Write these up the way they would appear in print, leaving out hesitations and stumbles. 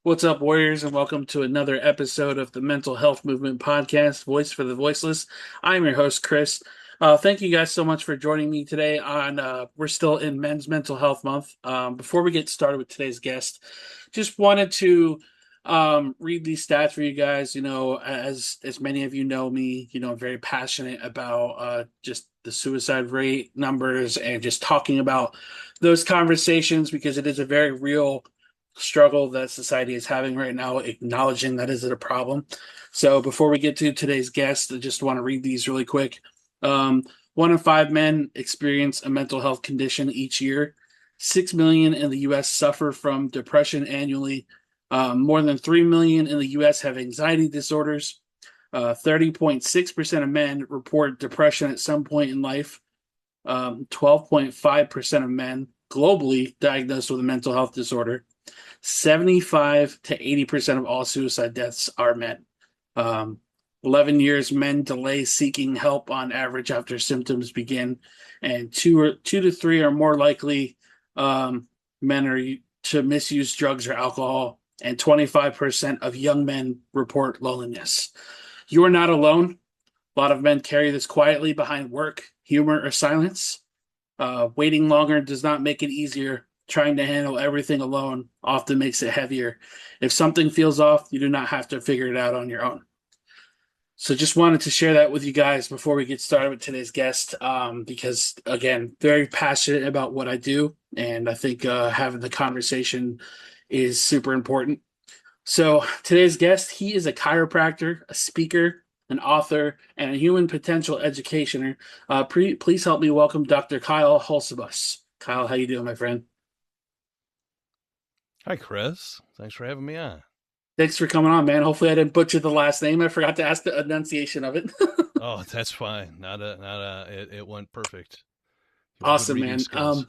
What's up, Warriors, and welcome to another episode of the Mental Health Movement Podcast, Voice for the Voiceless. I'm your host, Chris. Thank you guys so much for joining me today. We're still in Men's Mental Health Month. Before we get started with today's guest, just wanted to read these stats for you guys. As many of you know me, I'm very passionate about just the suicide rate numbers and just talking about those conversations because it is a very real struggle that society is having right now, acknowledging that is it a problem. So before we get to today's guest, I just want to read these really quick. 1 in 5 men experience a mental health condition each year. 6 million in the U.S. suffer from depression annually. More than 3 million in the U.S. have anxiety disorders. 30.6% of men report depression at some point in life. 12.5% of men globally diagnosed with a mental health disorder. 75 to 80% of all suicide deaths are men. 11 years, men delay seeking help on average after symptoms begin, and two to three are more likely men are to misuse drugs or alcohol, and 25% of young men report loneliness. You are not alone. A lot of men carry this quietly behind work, humor, or silence. Waiting longer does not make it easier. Trying to handle everything alone often makes it heavier. If something feels off, you do not have to figure it out on your own. So just wanted to share that with you guys before we get started with today's guest, because again, very passionate about what I do, and I think having the conversation is super important. So today's guest, he is a chiropractor, a speaker, an author, and a human potential educator. Please help me welcome Dr. Kyle Hulsebus. Kyle, how you doing, my friend? Hi, Chris. Thanks for having me on. Thanks for coming on, man. Hopefully, I didn't butcher the last name. I forgot to ask the enunciation of it. Oh, that's fine. It went perfect. You have good Awesome, reading man. skills.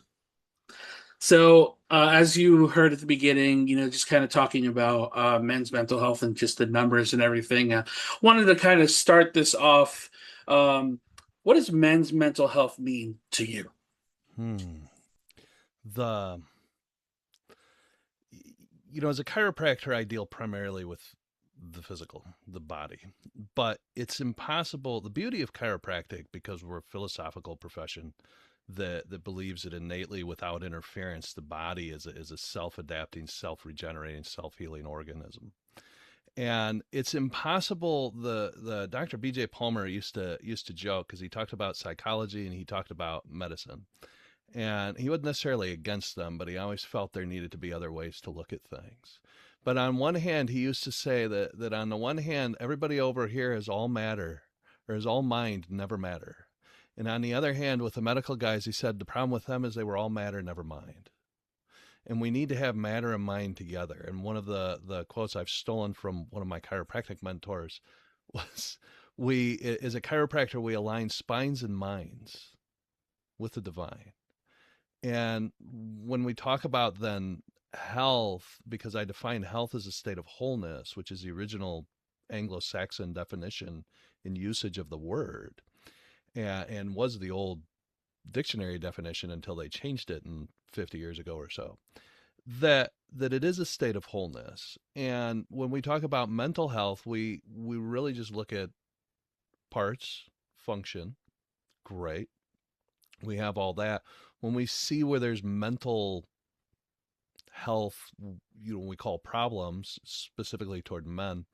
As you heard at the beginning, just kind of talking about men's mental health and just the numbers and everything. Wanted to kind of start this off. Um, what does men's mental health mean to you? Hmm. The, as a chiropractor, I deal primarily with the physical, the body, but it's impossible. The beauty of chiropractic, because we're a philosophical profession that believes that innately, without interference, the body is a self-adapting, self-regenerating, self-healing organism. And it's impossible. The Dr. BJ Palmer used to joke, because he talked about psychology and he talked about medicine, and he wasn't necessarily against them, but he always felt there needed to be other ways to look at things. But on one hand, he used to say that on the one hand, everybody over here is all matter, or is all mind, never matter. And on the other hand, with the medical guys, he said the problem with them is they were all matter, never mind. And we need to have matter and mind together. And one of the quotes I've stolen from one of my chiropractic mentors was, we, as a chiropractor, we align spines and minds with the divine. And when we talk about then health, because I define health as a state of wholeness, which is the original Anglo-Saxon definition in usage of the word, and was the old dictionary definition until they changed it in 50 years ago or so, that it is a state of wholeness. And when we talk about mental health, we really just look at parts, function, great. We have all that. When we see where there's mental health, we call problems, specifically toward men,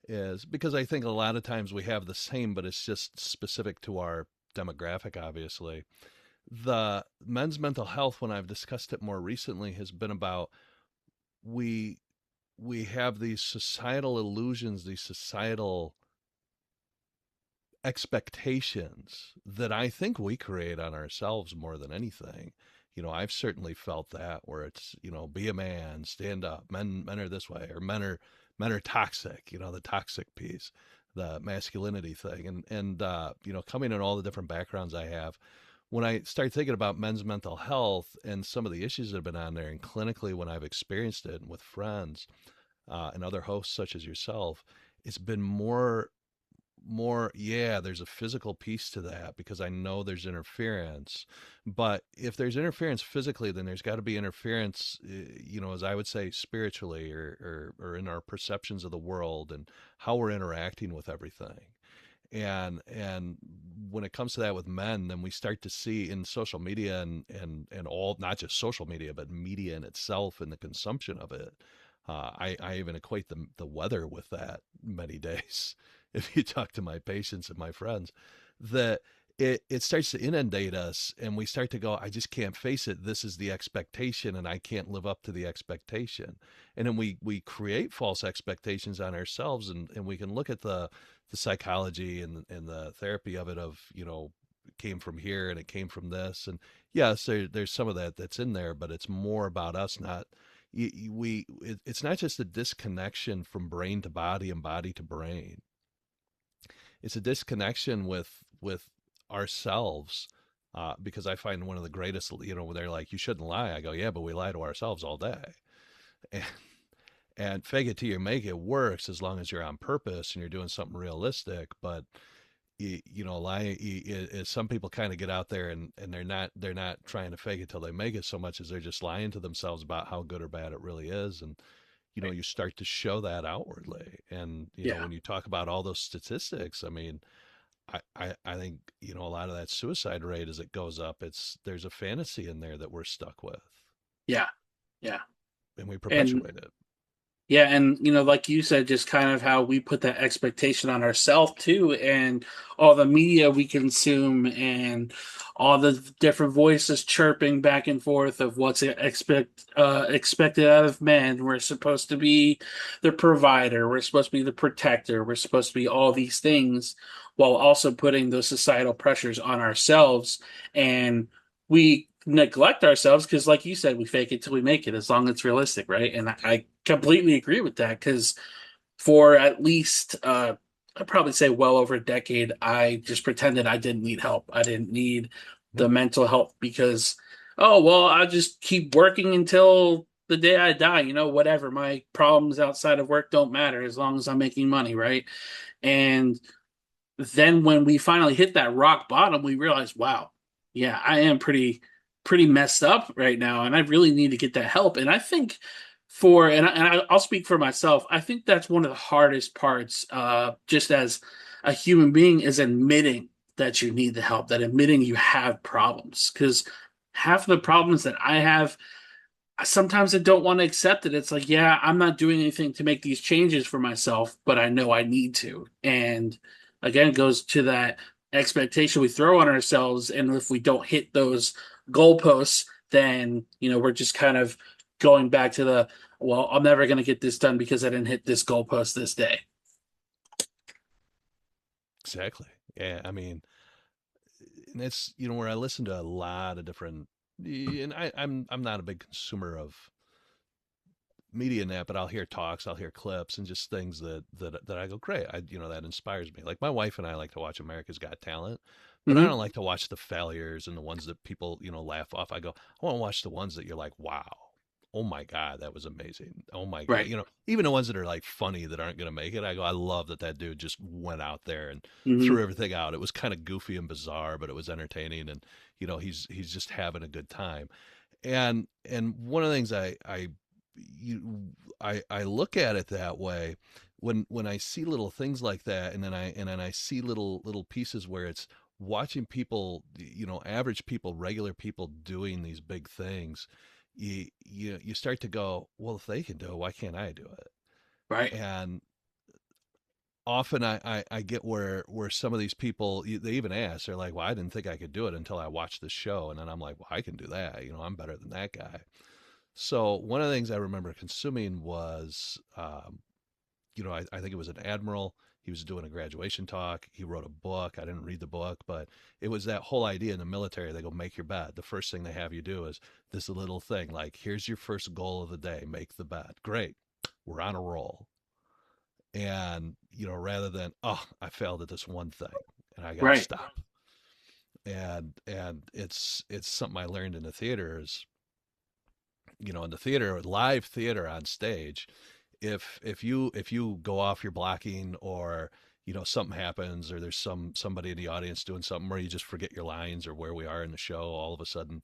is because I think a lot of times we have the same, but it's just specific to our demographic, obviously. The men's mental health, when I've discussed it more recently, has been about, we we have these societal illusions, these societal expectations that I think we create on ourselves more than anything. I've certainly felt that, where it's, be a man, stand up, men are this way, or men are toxic, the toxic piece, the masculinity thing. And coming in all the different backgrounds I have, when I start thinking about men's mental health and some of the issues that have been on there, and clinically when I've experienced it and with friends, and other hosts such as yourself, it's been more, yeah, there's a physical piece to that because I know there's interference. But if there's interference physically, then there's got to be interference, as I would say, spiritually, or in our perceptions of the world and how we're interacting with everything. And when it comes to that with men, then we start to see in social media and all, not just social media, but media in itself and the consumption of it. I even equate the weather with that many days. If you talk to my patients and my friends, that it starts to inundate us, and we start to go, I just can't face it. This is the expectation, and I can't live up to the expectation. And then we create false expectations on ourselves, and we can look at the psychology and the therapy of it, of, it came from here and it came from this. And yes, there's some of that that's in there, but it's more about us not it's not just a disconnection from brain to body and body to brain. It's a disconnection with ourselves. Because I find one of the greatest, when they're like, you shouldn't lie, I go, yeah, but we lie to ourselves all day. And, and fake it till you make it works as long as you're on purpose and you're doing something realistic. But lying, some people kind of get out there, and they're not trying to fake it till they make it so much as they're just lying to themselves about how good or bad it really is. And Right. you start to show that outwardly. And Yeah. when you talk about all those statistics, I mean, I think, a lot of that suicide rate as it goes up, there's a fantasy in there that we're stuck with, Yeah. Yeah. and we And perpetuate it. yeah, and like you said, just kind of how we put that expectation on ourselves too, and all the media we consume, and all the different voices chirping back and forth of what's expected out of men. We're supposed to be the provider, we're supposed to be the protector, we're supposed to be all these things, while also putting those societal pressures on ourselves, and we neglect ourselves because, like you said, we fake it till we make it, as long as it's realistic, right? And I completely agree with that because for at least I'd probably say well over a decade, I just pretended I didn't need help. I didn't need Mhm. the mental health because, oh well, I'll just keep working until the day I die. Whatever. My problems outside of work don't matter as long as I'm making money, right? And then when we finally hit that rock bottom, we realized, wow, yeah, I am pretty messed up right now, and I really need to get that help. And I think I'll speak for myself. I think that's one of the hardest parts, just as a human being, is admitting that you need the help, that admitting you have problems. Because half of the problems that I have, sometimes I don't want to accept it. It's like, yeah, I'm not doing anything to make these changes for myself, but I know I need to. And again, it goes to that expectation we throw on ourselves. And if we don't hit those goalposts, then, we're just kind of going back to well, I'm never going to get this done because I didn't hit this goalpost this day. Exactly. Yeah. I mean, and it's, where I listen to a lot of different, and I'm not a big consumer of media in that, but I'll hear talks, I'll hear clips, and just things that I go, great. That inspires me. Like my wife and I like to watch America's Got Talent, but I Hmm. don't like to watch the failures and the ones that people, laugh off. I go, I want to watch the ones that you're like, wow, oh my God, that was amazing. Oh my God. Right. Even the ones that are like funny that aren't going to make it. I go, I love that dude just went out there and Hmm. threw everything out. It was kind of goofy and bizarre, but it was entertaining. And, he's just having a good time. And one of the things you, I look at it that way when I see little things like that, and then I see little pieces where it's watching people, average people, regular people doing these big things. You start to go, well, if they can do it, why can't I do it? Right. And often I get where some of these people, they even ask, they're like, well, I didn't think I could do it until I watched this show. And then I'm like, well, I can do that. I'm better than that guy. So one of the things I remember consuming was, I think it was an admiral. He was doing a graduation talk. He wrote a book. I didn't read the book, but it was that whole idea in the military. They go, make your bed. The first thing they have you do is this little thing like, here's your first goal of the day, make the bed. Great. We're on a roll. And, rather than, oh, I failed at this one thing and I got to Right. stop. And it's something I learned in the theater is, in the theater, live theater on stage, if you go off your blocking, or something happens, or there's somebody in the audience doing something where you just forget your lines or where we are in the show. All of a sudden,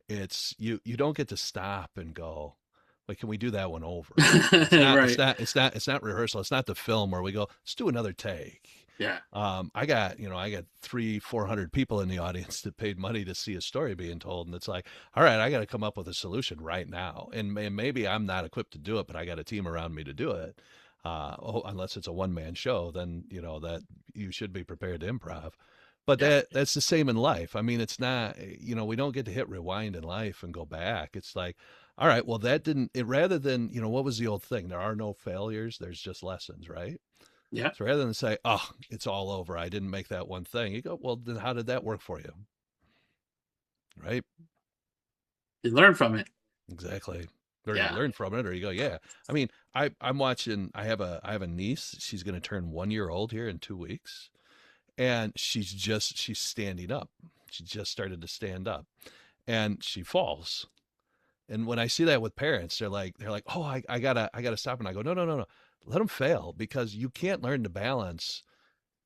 it's you don't get to stop and go, like, can we do that one over? It's not it's Right. not it's not it's not rehearsal. It's not the film where we go, let's do another take. Yeah. I got 300-400 people in the audience that paid money to see a story being told, and it's like, all right, I got to come up with a solution right now, and maybe I'm not equipped to do it, but I got a team around me to do it. Unless it's a one man show, then that you should be prepared to improv. But Yeah. that's the same in life. I mean, it's not, we don't get to hit rewind in life and go back. It's like, all right, well, that didn't, it rather than, what was the old thing? There are no failures, there's just lessons, right? Yeah. So rather than say, oh, it's all over, I didn't make that one thing, you go, well, then how did that work for you? Right? You learn from it. Exactly. Or you Yeah. learn from it, or you go, yeah. I mean, I'm watching, I have a niece, she's going to turn 1 year old here in 2 weeks. And she's standing up. She just started to stand up, and she falls. And when I see that with parents, they're like, oh, I gotta stop. And I go, no, no, no, no, let them fail, because you can't learn to balance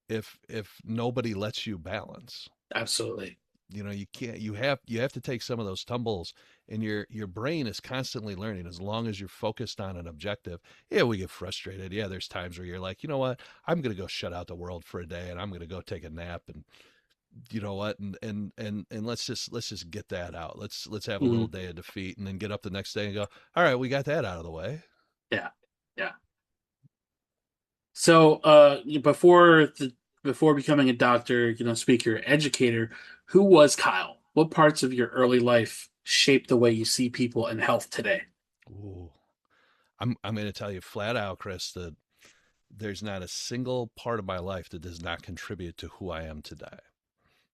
if nobody lets you balance. Absolutely. You can't. You have to take some of those tumbles, and your brain is constantly learning. As long as you're focused on an objective, yeah, we get frustrated. Yeah, there's times where you're like, you know what, I'm gonna go shut out the world for a day, and I'm gonna go take a nap, and you know what, and let's just get that out. Let's have a little Mhm. day of defeat, and then get up the next day and go, all right, we got that out of the way. Yeah. Yeah. So, before becoming a doctor, speaker, educator, who was Kyle? What parts of your early life shaped the way you see people and health today? Ooh. I'm going to tell you flat out, Chris, that there's not a single part of my life that does not contribute to who I am today.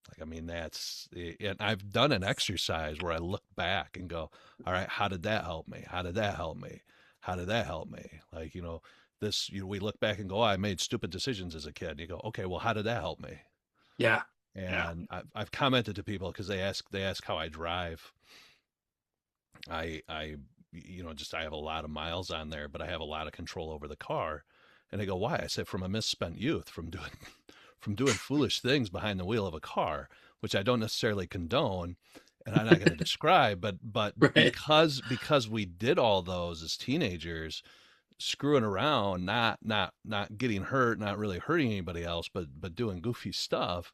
Like, I mean, and I've done an exercise where I look back and go, all right, how did that help me? How did that help me? How did that help me? Like, we look back and go, oh, I made stupid decisions as a kid. And you go, okay, well, how did that help me? Yeah. Yeah. And I've commented to people because they ask how I drive. Just I have a lot of miles on there, but I have a lot of control over the car. And they go, why? I said, from a misspent youth, from doing from doing foolish things behind the wheel of a car, which I don't necessarily condone, and I'm not going to describe, but Right. because we did all those as teenagers, screwing around, not getting hurt, not really hurting anybody else, but doing goofy stuff.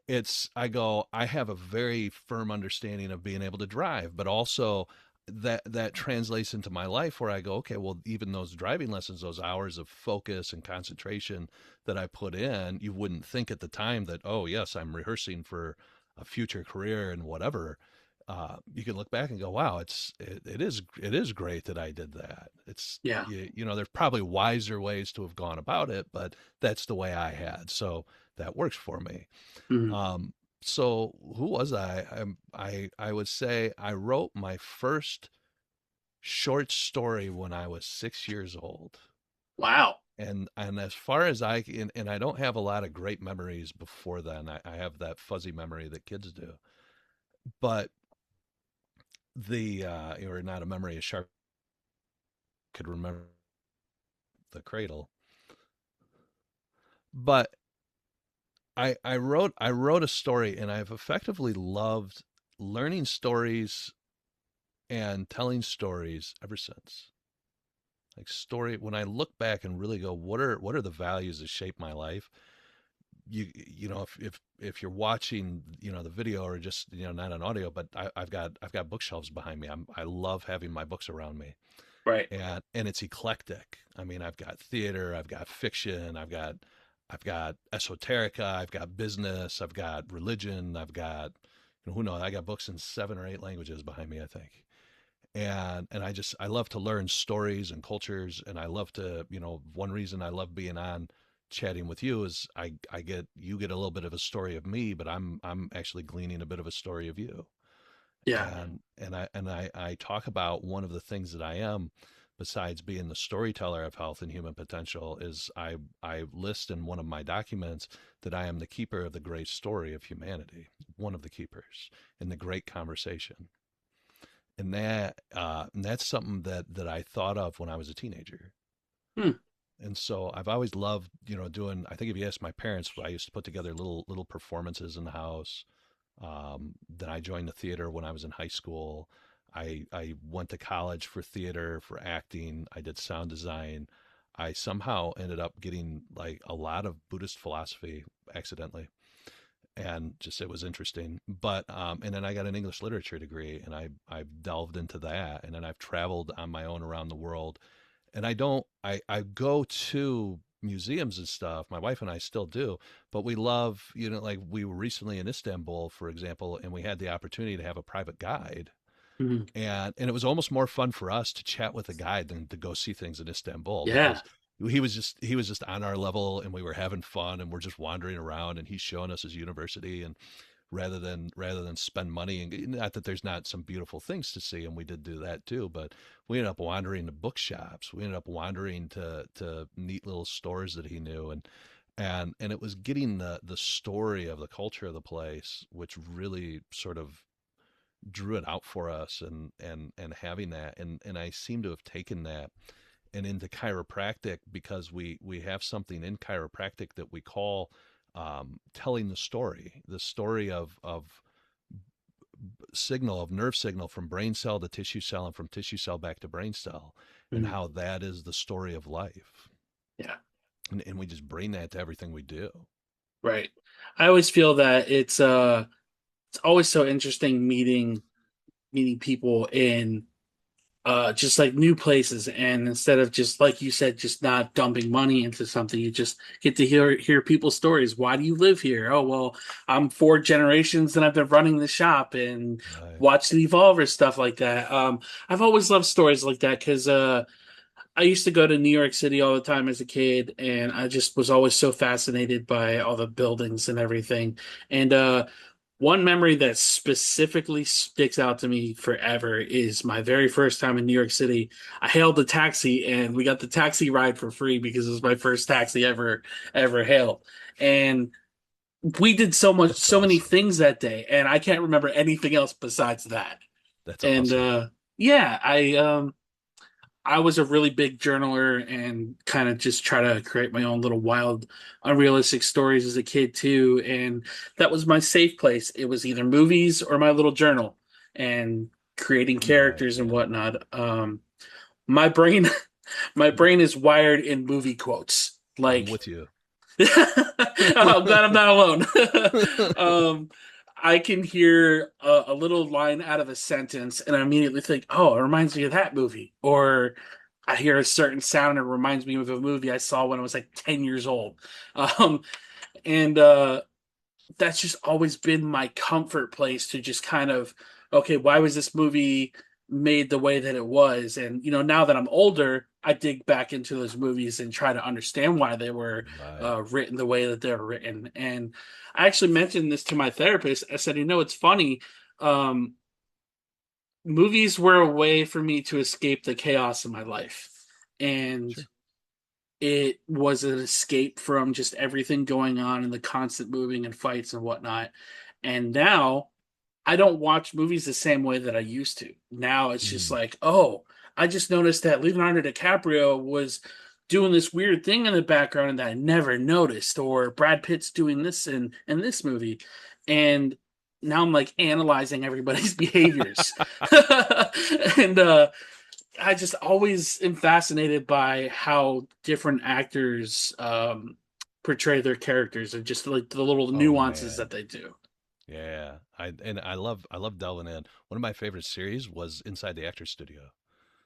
I have a very firm understanding of being able to drive, but also that translates into my life, where I go, okay, well, even those driving lessons, those hours of focus and concentration that I put in, you wouldn't think at the time that, oh yes, I'm rehearsing for a future career and whatever. You can look back and go, wow, it is great that I did that. Yeah. There's probably wiser ways to have gone about it, but that's the way I had, so that works for me. Mhm. um, so who was I? I would say I wrote my first short story when I was 6 years old. Wow. And as far as and I don't have a lot of great memories before then. I have that fuzzy memory that kids do. But or not a memory as sharp could remember the cradle. But I wrote a story, and I've effectively loved learning stories and telling stories ever since. Like, when I look back and really go, what are the values that shape my life? If you're watching, the video, or just, not an audio, but I've got bookshelves behind me. I love having my books around me, Right. and it's eclectic. I mean, I've got theater, I've got fiction, I've got esoterica, I've got business, I've got religion, I've got, who knows, I got books in 7 or 8 languages behind me, I think. And I love to learn stories and cultures, and I love to, one reason I love being on chatting with you is you get a little bit of a story of me, but I'm actually gleaning a bit of a story of you. Yeah. And I talk about one of the things that I am, besides being the storyteller of health and human potential, is I list in one of my documents that I am the keeper of the great story of humanity, one of the keepers in the great conversation. And that's something that I thought of when I was a teenager. Hmm. And so I've always loved, doing. I think if you ask my parents, I used to put together little performances in the house. Then I joined the theater when I was in high school. I went to college for theater, for acting. I did sound design. I somehow ended up getting like a lot of Buddhist philosophy accidentally, and just it was interesting. But and then I got an English literature degree, and I've delved into that, and then I've traveled on my own around the world. And I don't I go to museums and stuff. My wife and I still do, but we love, like we were recently in Istanbul, for example, and we had the opportunity to have a private guide. Mhm. And it was almost more fun for us to chat with a guide than to go see things in Istanbul, Yeah. because he was just on our level, and we were having fun, and we're just wandering around, and he's showing us his university, and rather than spend money, and not that there's not some beautiful things to see, and we did do that too, but we ended up wandering to bookshops. We ended up wandering to neat little stores that he knew, and it was getting the story of the culture of the place, which really sort of drew it out for us, and having that, and I seem to have taken that and into chiropractic, because we have something in chiropractic that we call telling the story of nerve signal from brain cell to tissue cell, and from tissue cell back to brain cell, and Mhm. how that is the story of life. Yeah. And we just bring that to everything we do. Right. I always feel that it's always so interesting meeting people in just like new places, and instead of just like you said, just not dumping money into something, you just get to hear people's stories. Why do you live here? Oh, well, I'm four generations and I've been running the shop, and Right. watched it evolve or stuff like that. I've always loved stories like that because I used to go to New York City all the time as a kid, and I just was always so fascinated by all the buildings and everything. And one memory that specifically sticks out to me forever is my very first time in New York City. I hailed a taxi, and we got the taxi ride for free because it was my first taxi ever hailed. And we did That's so many awesome. things that day, and I can't remember anything else besides that. That's And awesome. yeah, I was a really big journaler and kind of just try to create my own little wild, unrealistic stories as a kid too. And that was my safe place. It was either movies or my little journal and creating Right. characters and Yeah. whatnot. My brain, my brain is wired in movie quotes. I'm Like, with you. I'm glad I'm not alone. um, I can hear a little line out of a sentence, and I immediately think, "Oh, it reminds me of that movie." Or I hear a certain sound, and it reminds me of a movie I saw when I was like 10 years old. Um, and that's just always been my comfort place to just kind of, okay, why was this movie made the way that it was? And now that I'm older, I dig back into those movies and try to understand why they were Right. written the way that they were written. And I actually mentioned this to my therapist. I said, it's funny. Um, Movies were a way for me to escape the chaos in my life. And Sure. it was an escape from just everything going on and the constant moving and fights and whatnot. And now I don't watch movies the same way that I used to. Now it's just Mhm. like, oh, I just noticed that Leonardo DiCaprio was doing this weird thing in the background that I never noticed, or Brad Pitt's doing this in this movie. And now I'm like analyzing everybody's behaviors. And I just always am fascinated by how different actors portray their characters and just like the little Oh nuances that man. they do. Yeah. I love delving in. One of my favorite series was Inside the Actors Studio.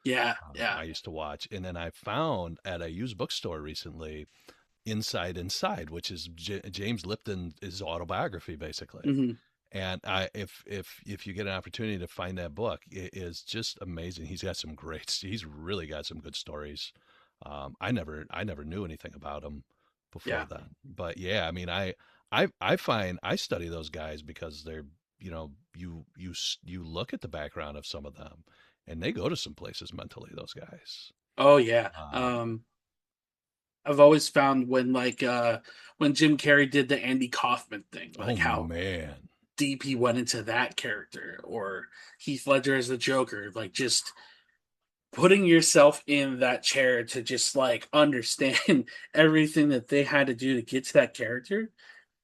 Yeah, yeah. I used to watch, and then I found at a used bookstore recently Inside, which is James Lipton's autobiography, basically. Hmm. And if you get an opportunity to find that book, it is just amazing. He's really got some good stories. I never knew anything about him before Yeah. then, but yeah, I mean, I find I study those guys because they're, you look at the background of some of them, and they go to some places mentally. Those guys. Oh yeah. Um, I've always found when Jim Carrey did the Andy Kaufman thing, oh like how man, deep he went into that character, or Heath Ledger as the Joker, like just putting yourself in that chair to just like understand everything that they had to do to get to that character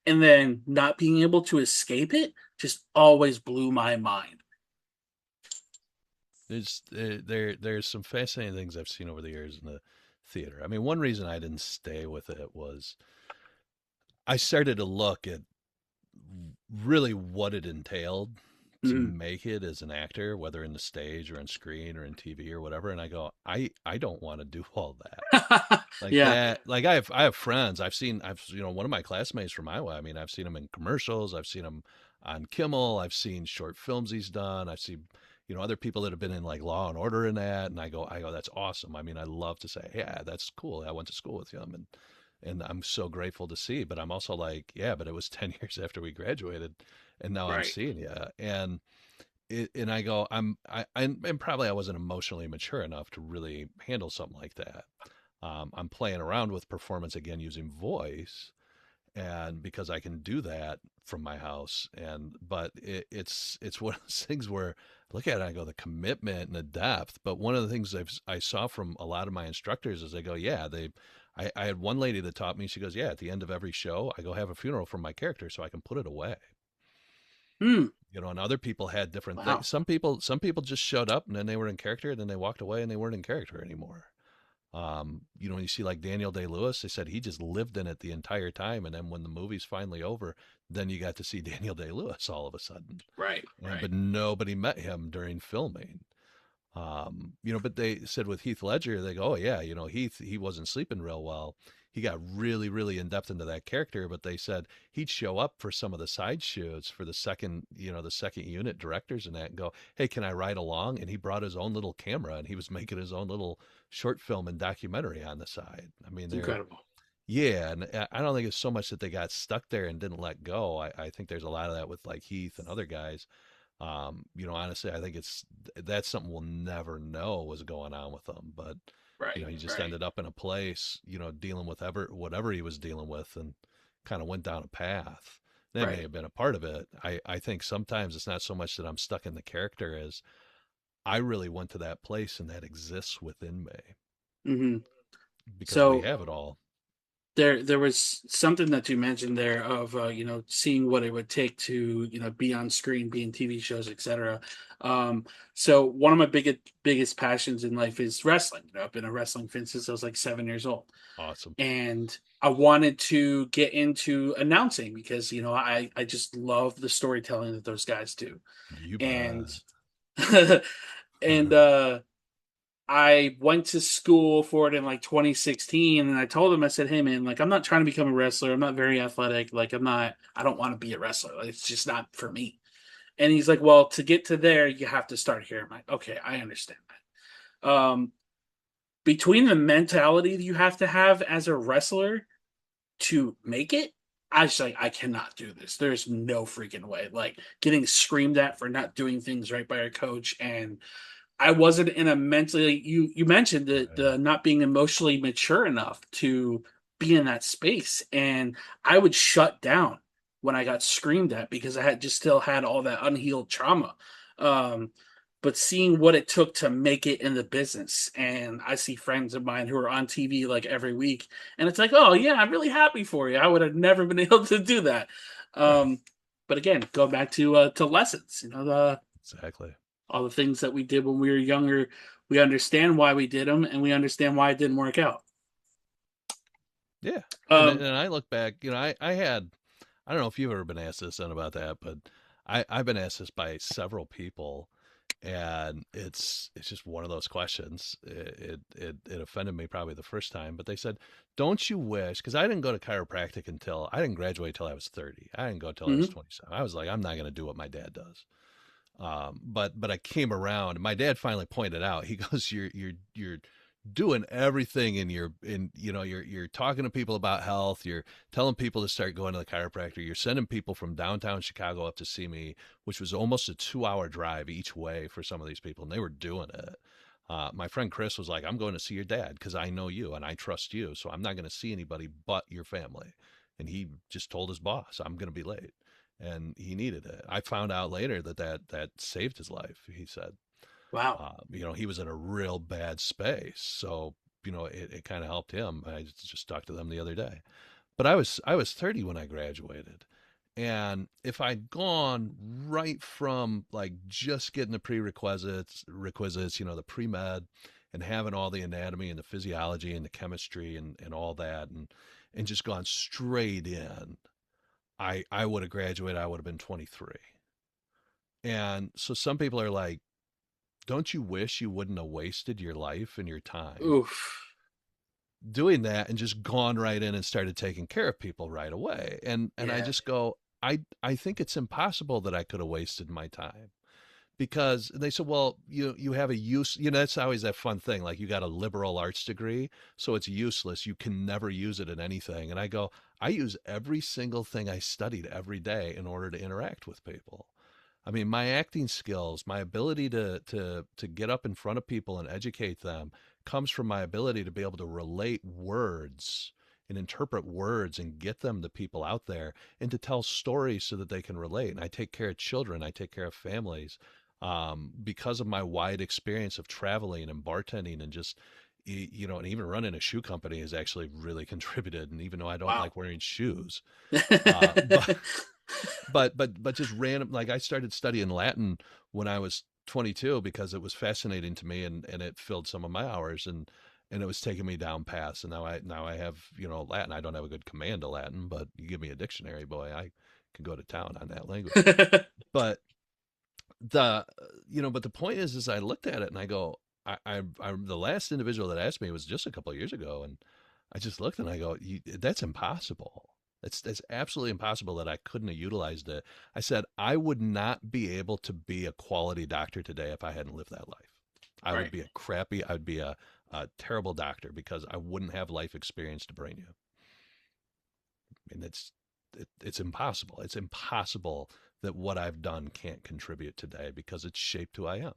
and then not being able to escape it just always blew my mind. There's some fascinating things I've seen over the years in the theater. I mean, one reason I didn't stay with it was I started to look at really what it entailed to Mhm. make it as an actor, whether in the stage or on screen or in TV or whatever. And I go, I don't want to do all that. Like Yeah, that, like I have friends. One of my classmates from Iowa. I mean, I've seen him in commercials. I've seen him on Kimmel. I've seen short films he's done. I've seen, other people that have been in like Law and Order and that. And I go, that's awesome. I mean, I love to say, yeah, that's cool. I went to school with him, and I'm so grateful to see. But I'm also like, yeah, but it was 10 years after we graduated, and now I'm right. seeing you, and I go, and probably I wasn't emotionally mature enough to really handle something like that. I'm playing around with performance again using voice, and because I can do that from my house, but it's one of those things where I look at it and I go, the commitment and the depth. But one of the things I saw from a lot of my instructors is they go, yeah, I had one lady that taught me. She goes, yeah, at the end of every show, I go have a funeral for my character so I can put it away. Hmm. And other people had different Wow. things. Some people just showed up and then they were in character, and then they walked away and they weren't in character anymore. When you see like Daniel Day-Lewis, they said he just lived in it the entire time, and then when the movie's finally over, then you got to see Daniel Day-Lewis all of a sudden, Right. and Right. but nobody met him during filming. But they said with Heath Ledger, they go, oh yeah, Heath, he wasn't sleeping real well. He got really, really in depth into that character, but they said he'd show up for some of the side shoots for the second unit directors and that, and go, hey, can I ride along? And he brought his own little camera, and he was making his own little short film and documentary on the side. I mean, It's incredible. yeah, and I don't think it's so much that they got stuck there and didn't let go. I think there's a lot of that with like Heath and other guys. Honestly, I think that's something we'll never know was going on with him. But Right. he just Right. ended up in a place, dealing with whatever he was dealing with, and kind of went down a path. That may Right. have been a part of it. I think sometimes it's not so much that I'm stuck in the character as I really went to that place and that exists within me Hmm. because we So have it all. there was something that you mentioned there of seeing what it would take to be on screen, be in TV shows, etc. So one of my biggest passions in life is wrestling. I've been a wrestling fan since I was like 7 years old, Awesome. and I wanted to get into announcing because I just love the storytelling that those guys do, You and bet. and I went to school for it in like 2016, and I told him, I said, "Hey man, like I'm not trying to become a wrestler. I'm not very athletic. Like I don't want to be a wrestler. Like, it's just not for me." And he's like, "Well, to get to there, you have to start here." I'm like, "Okay, I understand that." Between the mentality that you have to have as a wrestler to make it, I was like, I cannot do this. There's no freaking way. Like getting screamed at for not doing things right by our coach, and I wasn't in a mentally. You mentioned the Right. not being emotionally mature enough to be in that space, and I would shut down when I got screamed at because I had just still had all that unhealed trauma. Um, but seeing what it took to make it in the business, and I see friends of mine who are on TV like every week, and it's like, oh yeah, I'm really happy for you. I would have never been able to do that. Right. Um, but again, go back to lessons. Exactly. All the things that we did when we were younger, we understand why we did them, and we understand why it didn't work out. Yeah. And Um, I look back, I don't know if you've ever been asked this and about that, but I've been asked this by several people, and it's just one of those questions. It offended me probably the first time, but they said, "Don't you wish?" Because I didn't go to chiropractic until I didn't graduate till I was 30. I didn't go till I was mhm, 27. I was like, I'm not going to do what my dad does. But I came around. My dad finally pointed out. He goes, "You're doing everything in you're talking to people about health. You're telling people to start going to the chiropractor. You're sending people from downtown Chicago up to see me, which was almost a 2 hour drive each way for some of these people, and they were doing it." My friend Chris was like, "I'm going to see your dad because I know you and I trust you, so I'm not going to see anybody but your family." And he just told his boss, "I'm going to be late," and he needed it. I found out later that saved his life. He said. Wow. He was in a real bad space. So, it kind of helped him. I just talked to them the other day. But I was 30 when I graduated. And if I'd gone right from like just getting the requisites, the pre-med and having all the anatomy and the physiology and the chemistry and all that and just gone straight in, I would have graduated, I would have been 23. And so some people are like, don't you wish you wouldn't have wasted your life and your time Oof. doing that and just gone right in and started taking care of people right away? And I Yeah. just go, I think it's impossible that I could have wasted my time, because they said, well, you have a use, that's always that fun thing, like you got a liberal arts degree, so it's useless, you can never use it in anything. And I go, I use every single thing I studied every day in order to interact with people. I mean, my acting skills, my ability to get up in front of people and educate them comes from my ability to be able to relate words and interpret words and get them to people out there and to tell stories so that they can relate. And I take care of children, I take care of families, because of my wide experience of traveling and bartending and just, and even running a shoe company has actually really contributed. And even though I don't Wow. like wearing shoes, but but just random, like I started studying Latin when I was 22 because it was fascinating to me, and it filled some of my hours, and it was taking me down paths. And now I have, Latin. I don't have a good command of Latin, but you give me a dictionary, boy, I can go to town on that language. But the but the point is I looked at it and I go, I'm the last individual that asked me was just a couple of years ago, and I just looked and I go, that's impossible. That's absolutely impossible that I couldn't have utilized it. I said I would not be able to be a quality doctor today if I hadn't lived that life. Right. I would be a terrible doctor because I wouldn't have life experience to bring you. And it's impossible. It's impossible that what I've done can't contribute today because it's shaped who I am.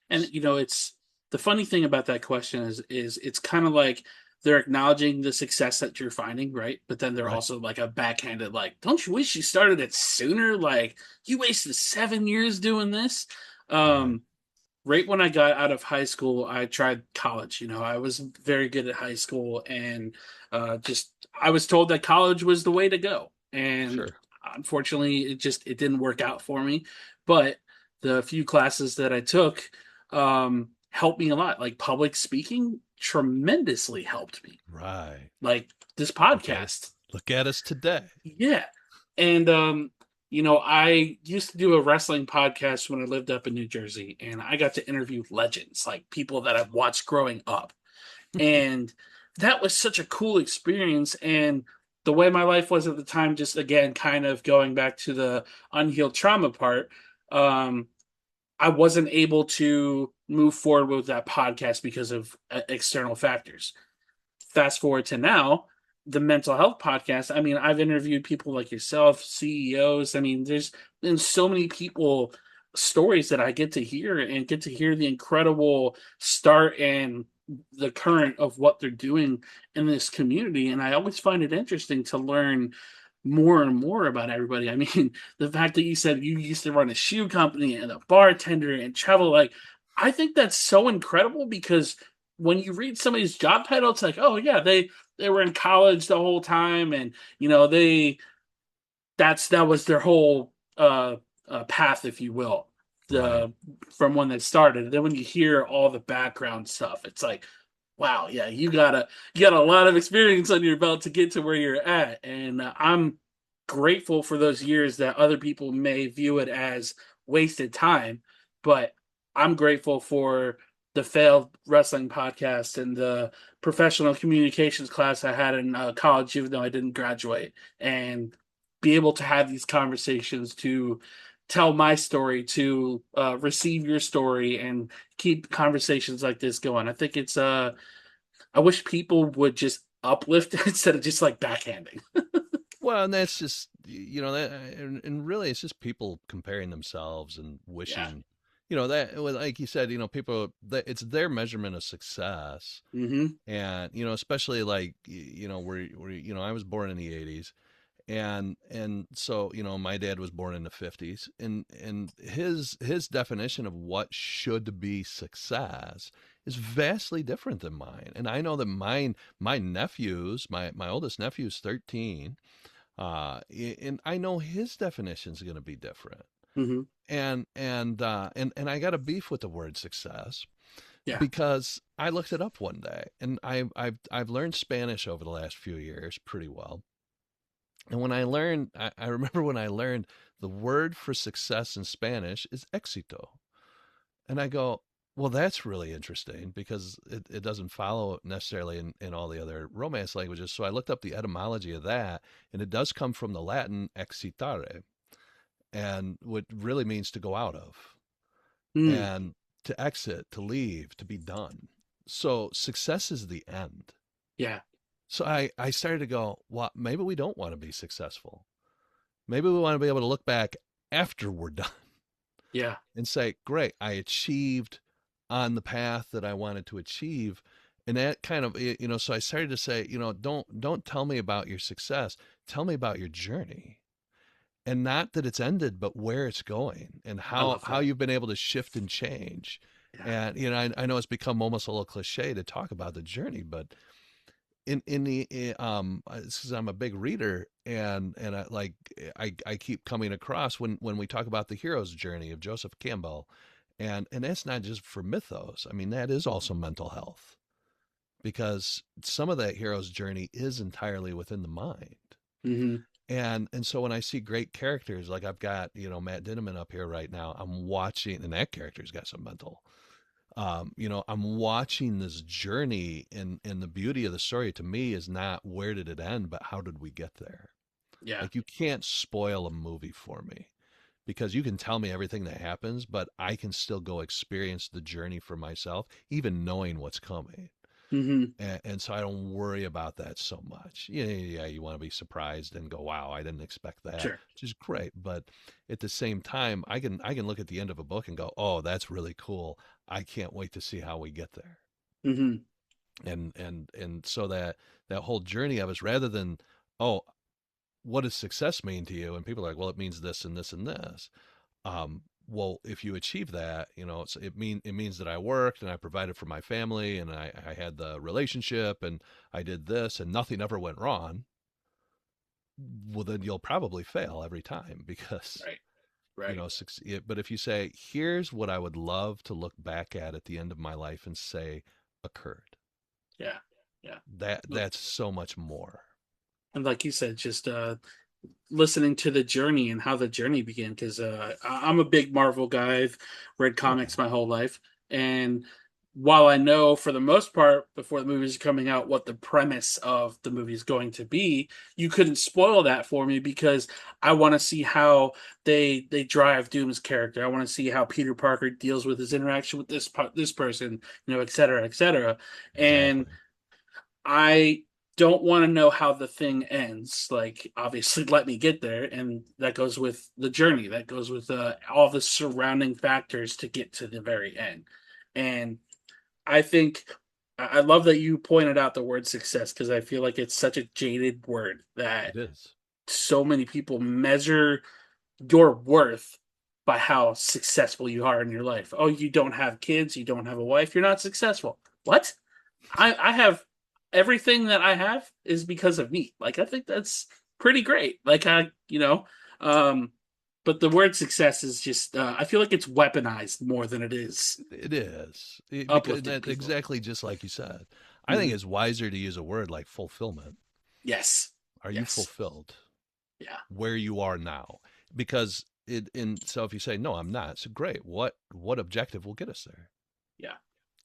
And it's the funny thing about that question is it's kind of like they're acknowledging the success that you're finding, right? But then they're Right. also like a backhanded, like, don't you wish you started it sooner? Like, you wasted 7 years doing this. Right. Um, right when I got out of high school, I tried college. I was very good at high school, and just I was told that college was the way to go. And Sure. unfortunately, it didn't work out for me. But the few classes that I took helped me a lot. Like public speaking, tremendously helped me. Right. Like this Look at it. podcast. Look at us today. Yeah. And I used to do a wrestling podcast when I lived up in New Jersey, and I got to interview legends, like people that I've watched growing up. And that was such a cool experience. And the way my life was at the time, just again, kind of going back to the unhealed trauma part, um, I wasn't able to move forward with that podcast because of external factors. Fast forward to now, the mental health podcast. I mean, I've interviewed people like yourself, CEOs. I mean, there's been so many people stories that I get to hear and get to hear the incredible start and the current of what they're doing in this community. And I always find it interesting to learn more and more about everybody. I mean, the fact that you said you used to run a shoe company and a bartender and travel, like, I think that's so incredible because when you read somebody's job title, it's like, oh yeah, they were in college the whole time, and they that was their whole path, if you will, Right. the from when they started. And then when you hear all the background stuff, it's like, wow, yeah, you got a lot of experience on your belt to get to where you're at, and I'm grateful for those years that other people may view it as wasted time, but I'm grateful for the failed wrestling podcast and the professional communications class I had in college, even though I didn't graduate, and be able to have these conversations to tell my story, to receive your story, and keep conversations like this going. I think it's I wish people would just uplift instead of just like backhanding. Well, and that's just, that, and really it's just people comparing themselves and Yeah. wishing, that, well, like you said, people, that it's their measurement of success. Hmm. And, especially like, where I was born in the 80s. And so, my dad was born in the 50s, and his definition of what should be success is vastly different than mine. And I know that my nephews, my oldest nephew is 13, and I know his definition is going to be different. Hmm. And I got a beef with the word success Yeah. because I looked it up one day, and I've learned Spanish over the last few years pretty well. And when I remember when I learned the word for success in Spanish is éxito. And I go, well, that's really interesting because it doesn't follow necessarily in all the other Romance languages. So I looked up the etymology of that, and it does come from the Latin excitare, and what really means to go out of, Mm. and to exit, to leave, to be done. So success is the end. Yeah. So I started to go, well, maybe we don't want to be successful. Maybe we want to be able to look back after we're done Yeah. and say, great, I achieved on the path that I wanted to achieve. And that kind of, so I started to say, don't tell me about your success. Tell me about your journey. And not that it's ended, but where it's going and I how love how that. you've been able to shift and change. Yeah. And I know it's become almost a little cliche to talk about the journey, but in the it's 'cause I'm a big reader, and I keep coming across when we talk about the hero's journey of Joseph Campbell, and that's not just for mythos. I mean, that is also mental health, because some of that hero's journey is entirely within the mind. Hmm. And so when I see great characters, like I've got, Matt Dinneman up here right now, I'm watching, and that character's got some mental. I'm watching this journey, and the beauty of the story to me is not where did it end, but how did we get there? Yeah. Like, you can't spoil a movie for me, because you can tell me everything that happens, but I can still go experience the journey for myself, even knowing what's coming. Hmm. And so I don't worry about that so much. Yeah, you want to be surprised and go, "Wow, I didn't expect that," Sure. which is great. But at the same time, I can look at the end of a book and go, "Oh, that's really cool. I can't wait to see how we get there." Hmm. And so that whole journey of us, rather than, "Oh, what does success mean to you?" And people are like, "Well, it means this and this and this." Well, if you achieve that, it means that I worked and I provided for my family, and I had the relationship, and I did this and nothing ever went wrong. Well, then you'll probably fail every time, because Right. Right. but if you say, here's what I would love to look back at the end of my life and say occurred, Yeah. Yeah. that's so much more. And like you said, just listening to the journey and how the journey began. Because I'm a big Marvel guy. I've read Yeah, comics my whole life, and while I know for the most part before the movie's coming out what the premise of the movie is going to be, you couldn't spoil that for me because I want to see how they drive Doom's character. I want to see how Peter Parker deals with his interaction with this person, et cetera, et cetera. And exactly. I don't want to know how the thing ends. Like, obviously, let me get there, and that goes with the journey. That goes with all the surrounding factors to get to the very end. And I think I love that you pointed out the word success because I feel like it's such a jaded word that It is. so many people measure your worth by how successful you are in your life. Oh, you don't have kids, you don't have a wife, you're not successful. What? I have everything that I have is because of me. Like I think that's pretty great. Like um, but the word success is just I feel like it's weaponized more than it is It is. Because uplifting that's people. exactly just like you said. I think Hmm. it's wiser to use a word like fulfillment. Yes. Are you Yes. fulfilled Yeah. where you are now? Because so if you say no, I'm not, so great. What objective will get us there? Yeah.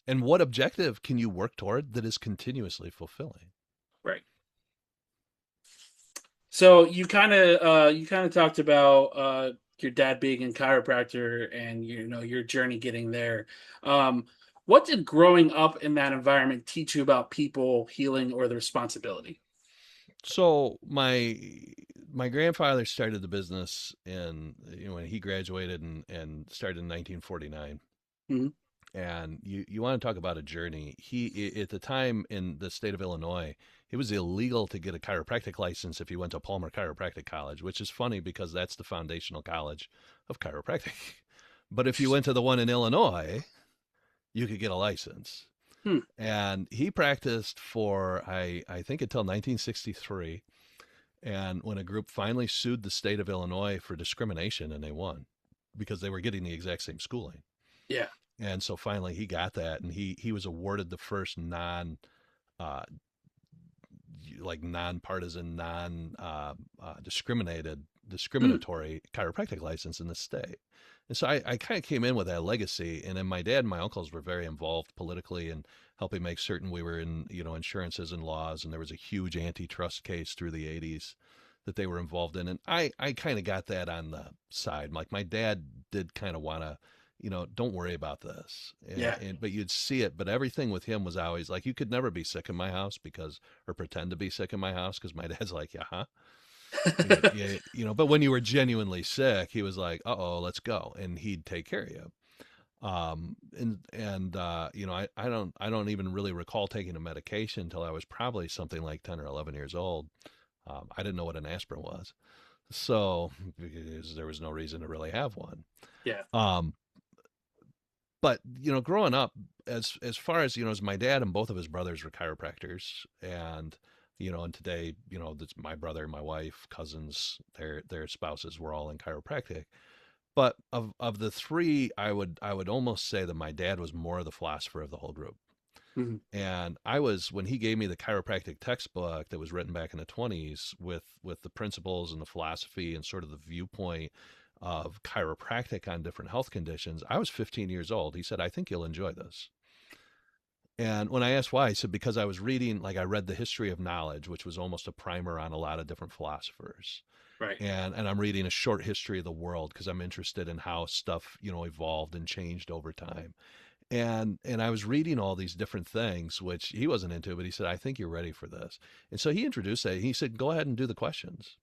And what objective can you work toward that is continuously fulfilling? Right. So you kind of talked about your dad being in chiropractor and your journey getting there. Um, what did growing up in that environment teach you about people healing or the responsibility? So my grandfather started the business when he graduated and started in 1949. Hmm. And you want to talk about a journey. At the time in the state of Illinois, it was illegal to get a chiropractic license if you went to Palmer Chiropractic College, which is funny because that's the foundational college of chiropractic. But if you went to the one in Illinois, you could get a license. Hmm. And he practiced for, I think, until 1963. And when a group finally sued the state of Illinois for discrimination, and they won because they were getting the exact same schooling. Yeah. And so finally he got that, and he was awarded the first uh, nonpartisan, Hmm. discriminatory chiropractic license in the state. And so I kind of came in with that legacy. And then my dad and my uncles were very involved politically and helping make certain we were in, insurances and laws. And there was a huge antitrust case through the 80s that they were involved in. And I kind of got that on the side. Like my dad did kind of want to, don't worry about this. Yeah. But you'd see it. But everything with him was always like, you could never be sick in my house or pretend to be sick in my house because my dad's like, yeah, huh? Yeah, but when you were genuinely sick, he was like, "Uh-oh, let's go," and he'd take care of you. I don't even really recall taking a medication until I was probably something like 10 or 11 years old. I didn't know what an aspirin was, so because there was no reason to really have one. Yeah. Um, but growing up, as far as my dad and both of his brothers were chiropractors, and today, that's my brother, my wife, cousins, their spouses were all in chiropractic. But of the three, I would almost say that my dad was more of the philosopher of the whole group. Hmm. And when he gave me the chiropractic textbook that was written back in the 20s with the principles and the philosophy and sort of the viewpoint of chiropractic on different health conditions, I was 15 years old. He said, "I think you'll enjoy this." And when I asked why, he said, because I was reading, like I read The History of Knowledge, which was almost a primer on a lot of different philosophers. Right. And I'm reading a short history of the world because I'm interested in how stuff, evolved and changed over time. And I was reading all these different things, which he wasn't into, but he said, "I think you're ready for this." And so he introduced it. He said, "Go ahead and do the questions."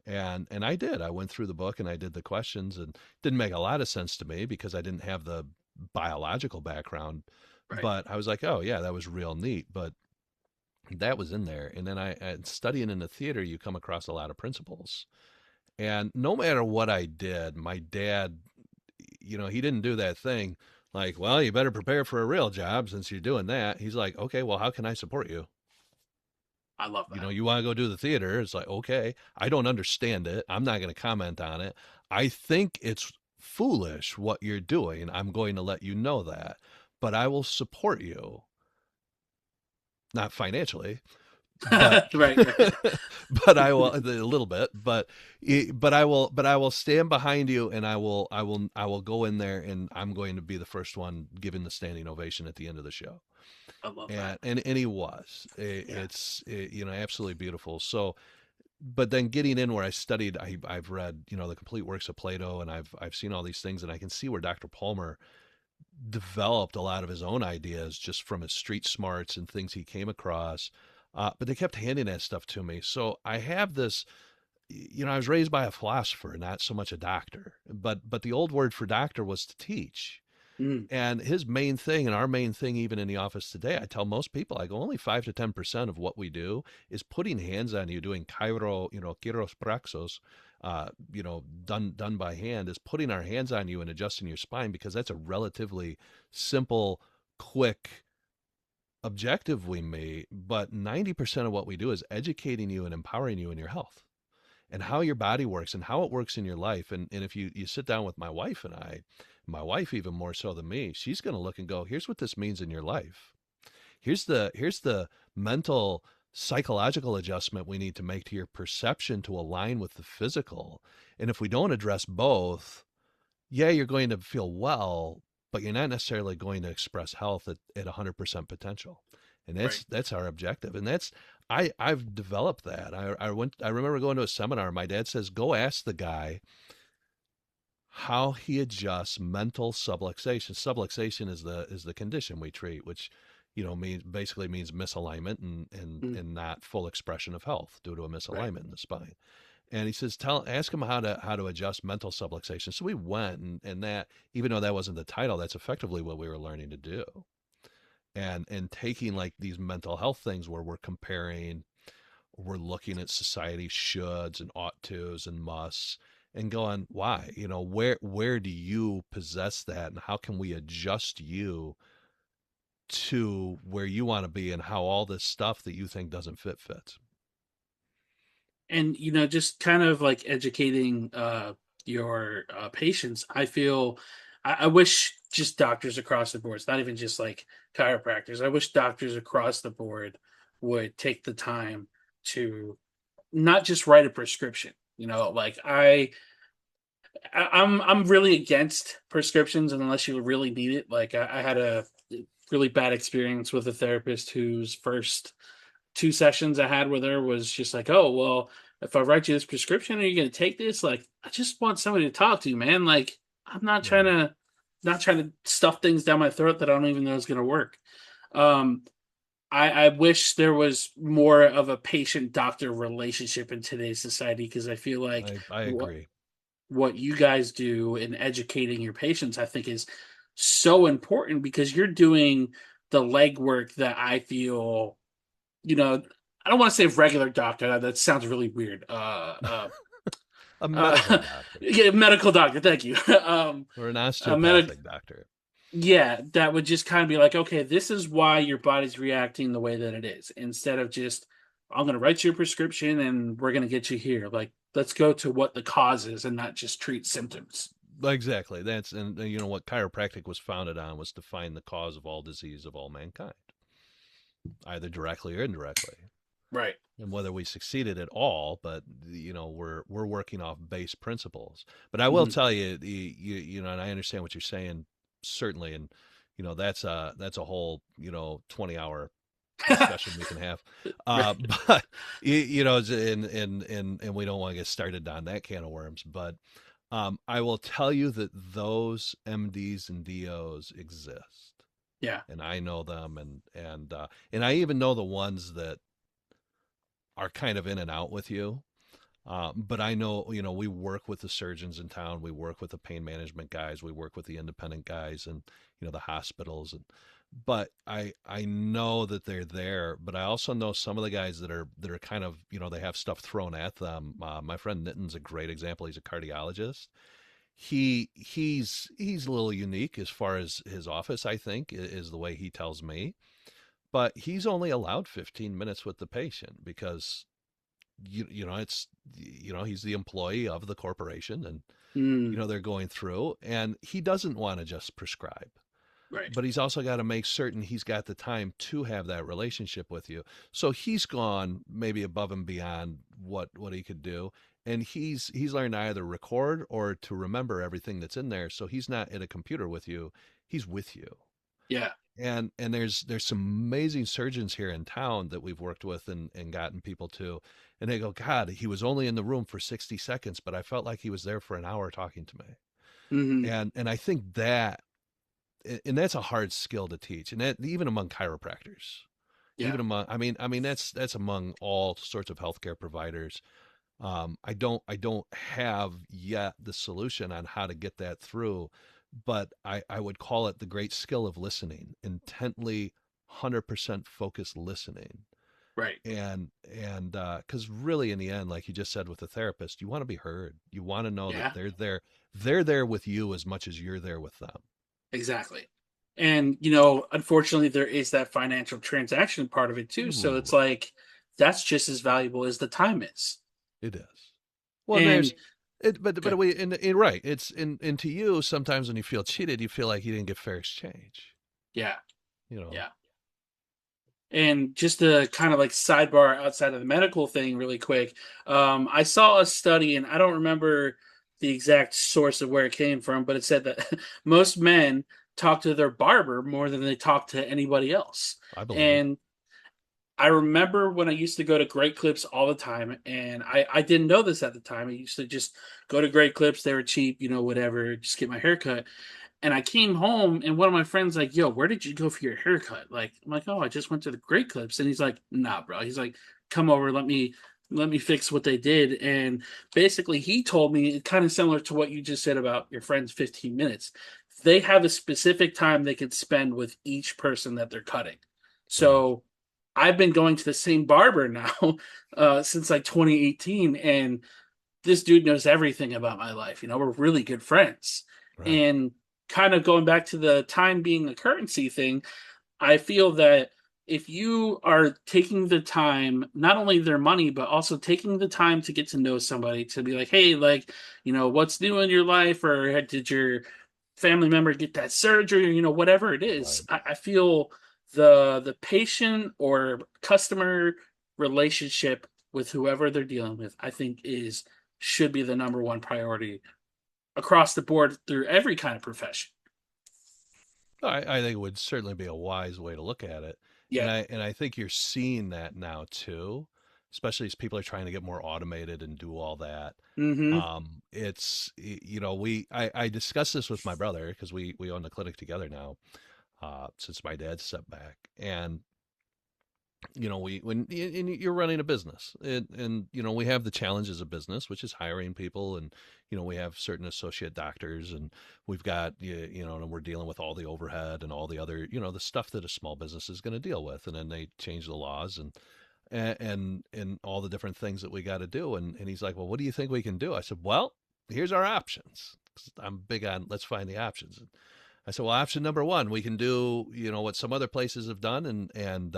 And I did. I went through the book and I did the questions, and it didn't make a lot of sense to me because I didn't have the biological background. Right. But I was like, "Oh yeah, that was real neat." But that was in there. And then studying in the theater, you come across a lot of principles. And no matter what I did, my dad, he didn't do that thing like, "Well, you better prepare for a real job since you're doing that." He's like, "Okay, well, how can I support you?" I love that. You want to go do the theater? It's like, "Okay, I don't understand it. I'm not going to comment on it. I think it's foolish what you're doing. I'm going to let you know that, but I will support you, not financially, but Right. Right. but I will a little bit, but I will stand behind you, and I will go in there, and I'm going to be the first one giving the standing ovation at the end of the show. I love that. And he was. Yeah. It's absolutely beautiful. So, but then getting in where I studied, I've read the complete works of Plato, and I've seen all these things, and I can see where Dr. Palmer developed a lot of his own ideas just from his street smarts and things he came across. But they kept handing that stuff to me. So I have this, I was raised by a philosopher, not so much a doctor. But the old word for doctor was to teach. Mm. And his main thing, and our main thing, even in the office today, I tell most people, I go, only 5 to 10% of what we do is putting hands on you, doing chiropraxos, done by hand, is putting our hands on you and adjusting your spine, because that's a relatively simple, quick objective we meet. But 90% of what we do is educating you and empowering you in your health and how your body works and how it works in your life. And if you sit down with my wife and my wife even more so than me, she's going to look and go, "Here's what this means in your life. Here's the mental, psychological adjustment we need to make to your perception to align with the physical. And if we don't address both, yeah, you're going to feel well, but you're not necessarily going to express health at 100% potential." And Right. that's our objective. And I've developed that. I remember going to a seminar. My dad says, "Go ask the guy how he adjusts mental subluxation." Subluxation is the condition we treat, which means misalignment and Mm. and not full expression of health due to a Right. misalignment in the spine. And he says, ask him how to adjust mental subluxation. So we went, and that, even though that wasn't the title, that's effectively what we were learning to do. And taking like these mental health things where we're comparing, we're looking at society shoulds and ought tos and musts, and going, why? Where do you possess that, and how can we adjust you to where you want to be, and how all this stuff that you think doesn't fit fits. And just kind of like educating your patients. I feel I wish just doctors across the board, it's not even just like chiropractors, I wish doctors across the board would take the time to not just write a prescription. Like I'm really against prescriptions unless you really need it. Like I had a really bad experience with a therapist whose first two sessions I had with her was just like, oh, well, if I write you this prescription, are you going to take this? Like, I just want somebody to talk to, man. Like, I'm Right. not trying to stuff things down my throat that I don't even know is going to work. Um, I wish there was more of a patient doctor relationship in today's society because I feel like I what agree. what you guys do in educating your patients, I think, is so important because you're doing the legwork that I feel, you know, I don't want to say regular doctor. That sounds really weird. A medical doctor Yeah, medical doctor. Thank you. or an A medic. osteopathic doctor. Yeah, that would just kind of be like, okay, this is why your body's reacting the way that it is, instead of just, I'm going to write you a prescription and we're going to get you here. Like, let's go to what the cause is and not just treat symptoms. Exactly. That's, and you know what chiropractic was founded on was to find the cause of all disease of all mankind, either directly or indirectly. Right. And whether we succeeded at all, but we're working off base principles. But I will Hmm. tell you, and I understand what you're saying certainly, and that's a whole 20-hour discussion we can have. Right. But and we don't want to get started on that can of worms. But I will tell you that those MDs and DOs exist, Yeah. and I know them, and I even know the ones that are kind of in and out with you. But I know, we work with the surgeons in town, we work with the pain management guys, we work with the independent guys, and the hospitals, but I know that they're there. But I also know some of the guys that are kind of, they have stuff thrown at them. My friend Nitten's a great example. He's a cardiologist. He's a little unique as far as his office, I think, is the way he tells me. But he's only allowed 15 minutes with the patient because it's he's the employee of the corporation, and Mm, they're going through, and he doesn't want to just prescribe, right. but he's also got to make certain he's got the time to have that relationship with you. So he's gone maybe above and beyond what he could do, and he's learned to either record or to remember everything that's in there, so he's not at a computer with you, he's with you. Yeah. And there's some amazing surgeons here in town that we've worked with, and gotten people to, and they go, God, he was only in the room for 60 seconds, but I felt like he was there for an hour talking to me. Hmm. And I think that, and that's a hard skill to teach, and that even among chiropractors, Yeah. even among, I mean that's among all sorts of healthcare providers. I don't have yet the solution on how to get that through, but I would call it the great skill of listening, intently, 100% focused listening. Right. And because really, in the end, like you just said with the therapist, you want to be heard. You want to know that Yeah. they're there with you as much as you're there with them. Exactly. And, unfortunately, there is that financial transaction part of it too. So it's Ooh, like that's just as valuable as the time is. it is. Well, and And there's it, but good. we, and right. It's in to you. Sometimes when you feel cheated, you feel like you didn't get fair exchange. Yeah. You know, Yeah. And just to kind of like sidebar outside of the medical thing really quick, I saw a study and I don't remember the exact source of where it came from, but it said that most men talk to their barber more than they talk to anybody else. I believe it. And I remember when I used to go to Great Clips all the time, and I didn't know this at the time. I used to just go to Great Clips, they were cheap, whatever, just get my hair cut. And I came home, and one of my friends like, "Yo, where did you go for your haircut?" Like, I'm like, "Oh, I just went to the Great Clips," and he's like, "Nah, bro." He's like, "Come over, let me let me fix what they did. And basically, he told me kind of similar to what you just said about your friend's 15 minutes. They have a specific time they could spend with each person that they're cutting. Right. So I've been going to the same barber now since like 2018, and this dude knows everything about my life. We're really good friends. Right. And kind of going back to the time being a currency thing, I feel that if you are taking the time, not only their money, but also taking the time to get to know somebody, to be like, hey, like, what's new in your life, or did your family member get that surgery, or whatever it is, Right. I feel the patient or customer relationship with whoever they're dealing with, I think is should be the number one priority across the board through every kind of profession. I think it would certainly be a wise way to look at it. Yeah. And I think you're seeing that now too, especially as people are trying to get more automated and do all that. Mm-hmm. I discussed this with my brother because we own the clinic together now, since my dad stepped back. And when you're running a business, and we have the challenges of business, which is hiring people, and we have certain associate doctors, and we've got and we're dealing with all the overhead and all the other the stuff that a small business is going to deal with, and then they change the laws and all the different things that we got to do. And he's like, well, what do you think we can do? I said, well, here's our options. 'Cause I'm big on let's find the options. I said, well, option number one, we can do, what some other places have done, and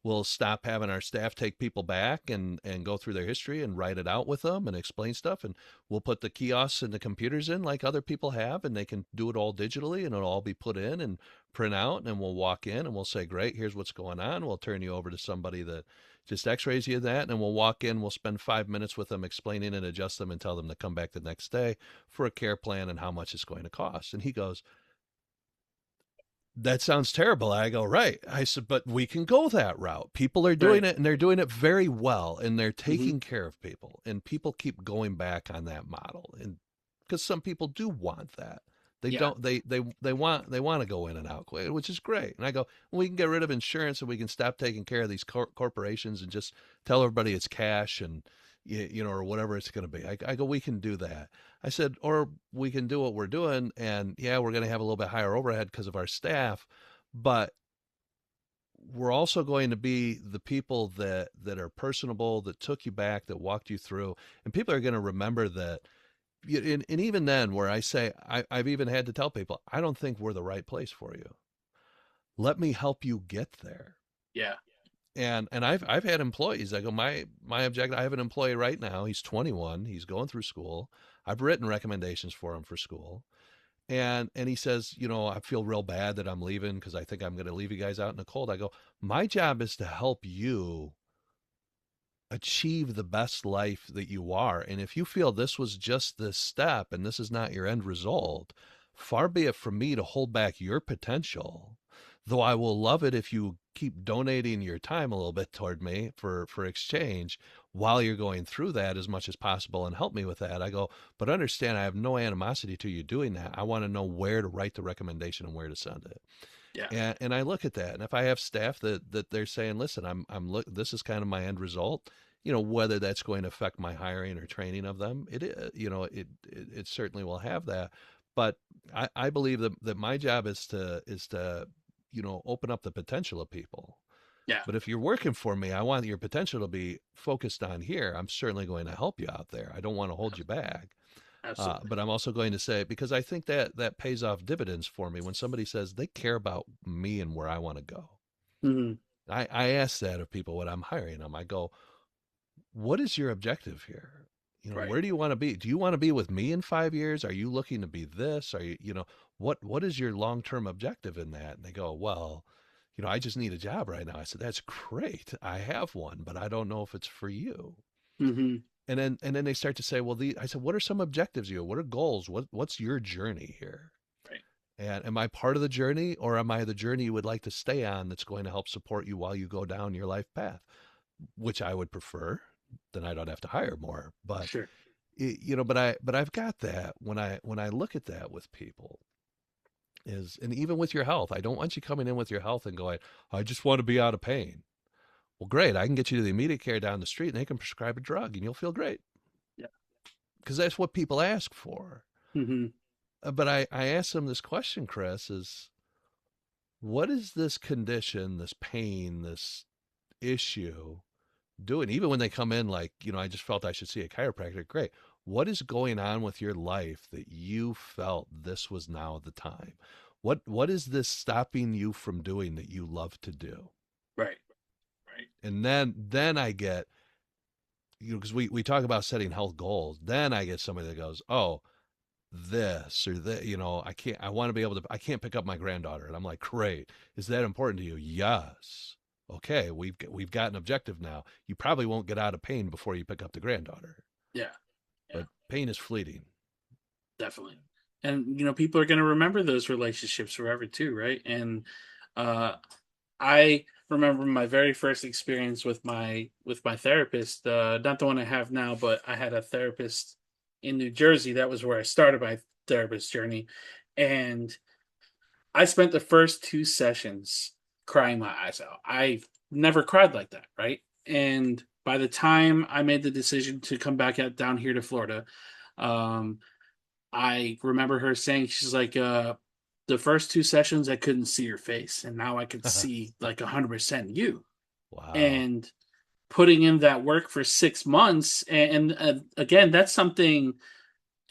we'll stop having our staff take people back and go through their history and write it out with them and explain stuff. And we'll put the kiosks and the computers in like other people have, and they can do it all digitally, and it'll all be put in and print out. And we'll walk in and we'll say, great, here's what's going on. We'll turn you over to somebody that just x-rays you that. And we'll walk in, we'll spend 5 minutes with them explaining and adjust them and tell them to come back the next day for a care plan and how much it's going to cost. And he goes, that sounds terrible. I go, right. I said, but we can go that route. People are doing Right. it, and they're doing it very well, and they're Mm-hmm. taking care of people, and people keep going back on that model. And because some people do want that. They Yeah. don't they want to go in and out quick, which is great. And I go, well, we can get rid of insurance and we can stop taking care of these corporations and just tell everybody it's cash and or whatever it's going to be. I go, we can do that. I said, or we can do what we're doing, and yeah, we're going to have a little bit higher overhead because of our staff, but we're also going to be the people that are personable, that took you back, that walked you through, and people are going to remember that. And even then, where I say I've even had to tell people, I don't think we're the right place for you. Let me help you get there. Yeah. And I've had employees. I go, my objective. I have an employee right now. He's 21. He's going through school. I've written recommendations for him for school, and he says, I feel real bad that I'm leaving because I think I'm going to leave you guys out in the cold. I go, my job is to help you achieve the best life that you are. And if you feel this was just this step and this is not your end result, far be it from me to hold back your potential. Though I will love it if you keep donating your time a little bit toward me for exchange while you're going through that as much as possible and help me with that. I go, but understand I have no animosity to you doing that. I want to know where to write the recommendation and where to send it. Yeah. And I look at that, and if I have staff that they're saying, listen, I'm look, this is kind of my end result, whether that's going to affect my hiring or training of them, it certainly will have that. But I believe that my job is to open up the potential of people. Yeah. But if you're working for me, I want your potential to be focused on here. I'm certainly going to help you out there. I don't want to hold you back. Absolutely. But I'm also going to say, because I think that pays off dividends for me when somebody says they care about me and where I want to go. Mm-hmm. I ask that of people when I'm hiring them. I go, what is your objective here? Right. Where do you want to be? Do you want to be with me in 5 years? Are you looking to be this? Are you, what is your long-term objective in that? And they go, well, I just need a job right now. I said, that's great. I have one, but I don't know if it's for you. Mm-hmm. And then they start to say, well, I said, what are some objectives you? What are goals? What's your journey here? Right. And am I part of the journey, or am I the journey you would like to stay on that's going to help support you while you go down your life path? Which I would prefer. Then I don't have to hire more. But Sure. but I've got that when I look at that with people and even with your health, I don't want you coming in with your health and going, I just want to be out of pain. Well, great. I can get you to the immediate care down the street and they can prescribe a drug and you'll feel great. Yeah. Because that's what people ask for. Hmm. But I asked them this question, Chris, is what is this condition, this pain, this issue doing? Even when they come in like, I just felt I should see a chiropractor. Great. What is going on with your life that you felt this was now the time? What is this stopping you from doing that you love to do? Right. Right. And then I get, because we talk about setting health goals. Then I get somebody that goes, oh, this or that, I want to be able to, I can't pick up my granddaughter. And I'm like, great. Is that important to you? Yes. Okay. We've got an objective now. You probably won't get out of pain before you pick up the granddaughter, Yeah. Yeah. but pain is fleeting. Definitely. And people are going to remember those relationships forever too, right? And uh I remember my very first experience with my therapist, not the one I have now, but I had a therapist in New Jersey. That was where I started my therapist journey. And I spent the first two sessions crying my eyes out. I never cried like that, right? And by the time I made the decision to come back out down here to Florida, um, I remember her saying, she's like, the first two sessions I couldn't see your face, and now I could see like 100% you. Wow. And putting in that work for 6 months, and again, that's something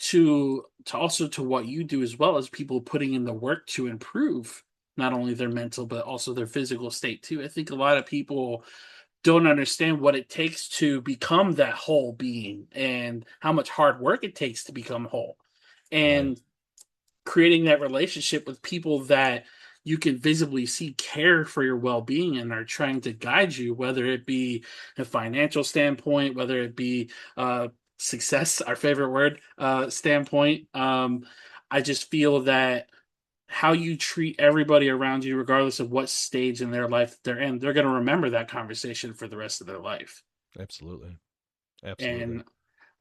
to also to what you do as well, as people putting in the work to improve not only their mental but also their physical state too. I think a lot of people don't understand what it takes to become that whole being and how much hard work it takes to become whole. Right. And creating that relationship with people that you can visibly see care for your well-being and are trying to guide you, whether it be a financial standpoint, whether it be success, our favorite word, standpoint. I just feel that how you treat everybody around you, regardless of what stage in their life they're in, they're going to remember that conversation for the rest of their life. Absolutely. Absolutely. And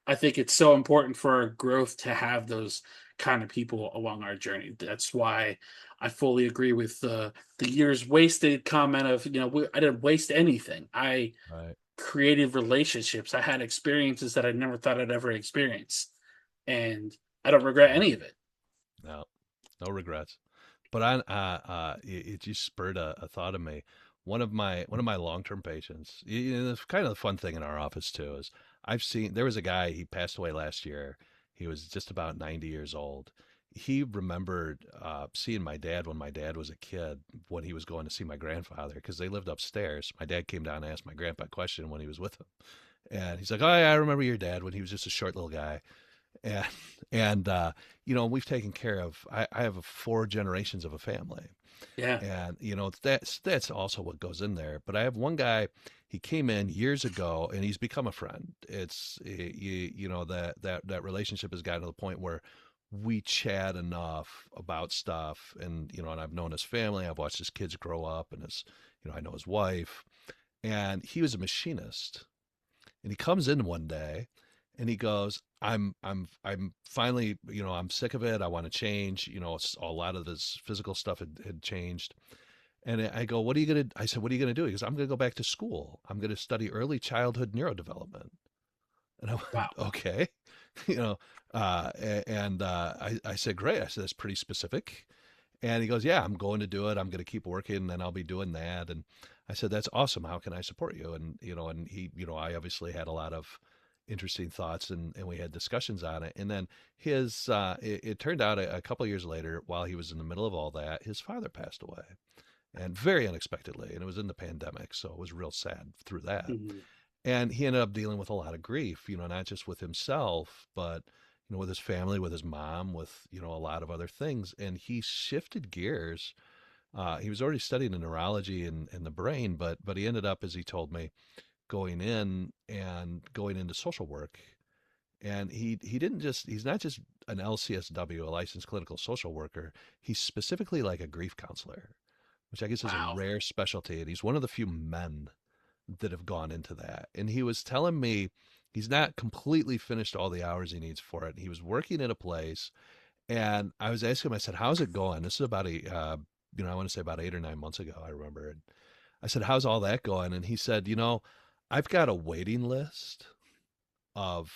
I think it's so important for our growth to have those kind of people along our journey. That's why I fully agree with the years wasted comment of, I didn't waste anything. I Right. created relationships. I had experiences that I never thought I'd ever experience. And I don't regret Right. any of it. No, no regrets. But it just spurred a thought of me. One of my long term patients. It's kind of the fun thing in our office too is I've seen there was a guy, he passed away last year. He was just about 90 years old. He remembered seeing my dad when my dad was a kid when he was going to see my grandfather because they lived upstairs. My dad came down and asked my grandpa a question when he was with him, and he's like, "Oh yeah, I remember your dad when he was just a short little guy." And we've taken care of. I have four generations of a family, Yeah. and that's also what goes in there. But I have one guy. He came in years ago, and he's become a friend. That relationship has gotten to the point where we chat enough about stuff, and I've known his family. I've watched his kids grow up, and I know his wife, and he was a machinist, and he comes in one day and he goes, I'm finally, I'm sick of it. I want to change. A lot of this physical stuff had changed. And I go, I said, what are you going to do? He goes, I'm going to go back to school. I'm going to study early childhood neurodevelopment. And I went, Wow. okay, you know, I said, great. I said, that's pretty specific. And he goes, yeah, I'm going to do it. I'm going to keep working and then I'll be doing that. And I said, that's awesome. How can I support you? And he, I obviously had a lot of interesting thoughts and we had discussions on it. And then it turned out a couple of years later, while he was in the middle of all that, his father passed away and very unexpectedly. And it was in the pandemic. So it was real sad through that. Mhm. And he ended up dealing with a lot of grief, not just with himself, but with his family, with his mom, with a lot of other things. And he shifted gears. He was already studying in neurology and the brain, but he ended up, as he told me, going into social work. And he's not just an LCSW, a licensed clinical social worker. He's specifically like a grief counselor, which I guess is a Wow. rare specialty. And he's one of the few men that have gone into that. And he was telling me he's not completely finished all the hours he needs for it. He was working at a place, and I was asking him, I said, "How's it going?" This is about I want to say about 8 or 9 months ago. I remember, and I said, how's all that going? And he said, I've got a waiting list of,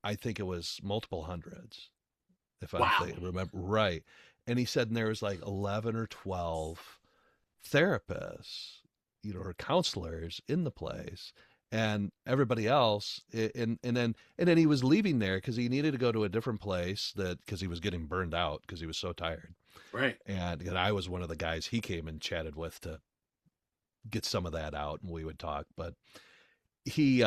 I think it was multiple hundreds, if I'm Wow. remember right. And he said, and there was like 11 or 12 therapists, or counselors in the place, and everybody else. And then he was leaving there because he needed to go to a different place, because he was getting burned out because he was so tired. Right. And I was one of the guys he came and chatted with to get some of that out, and we would talk. But he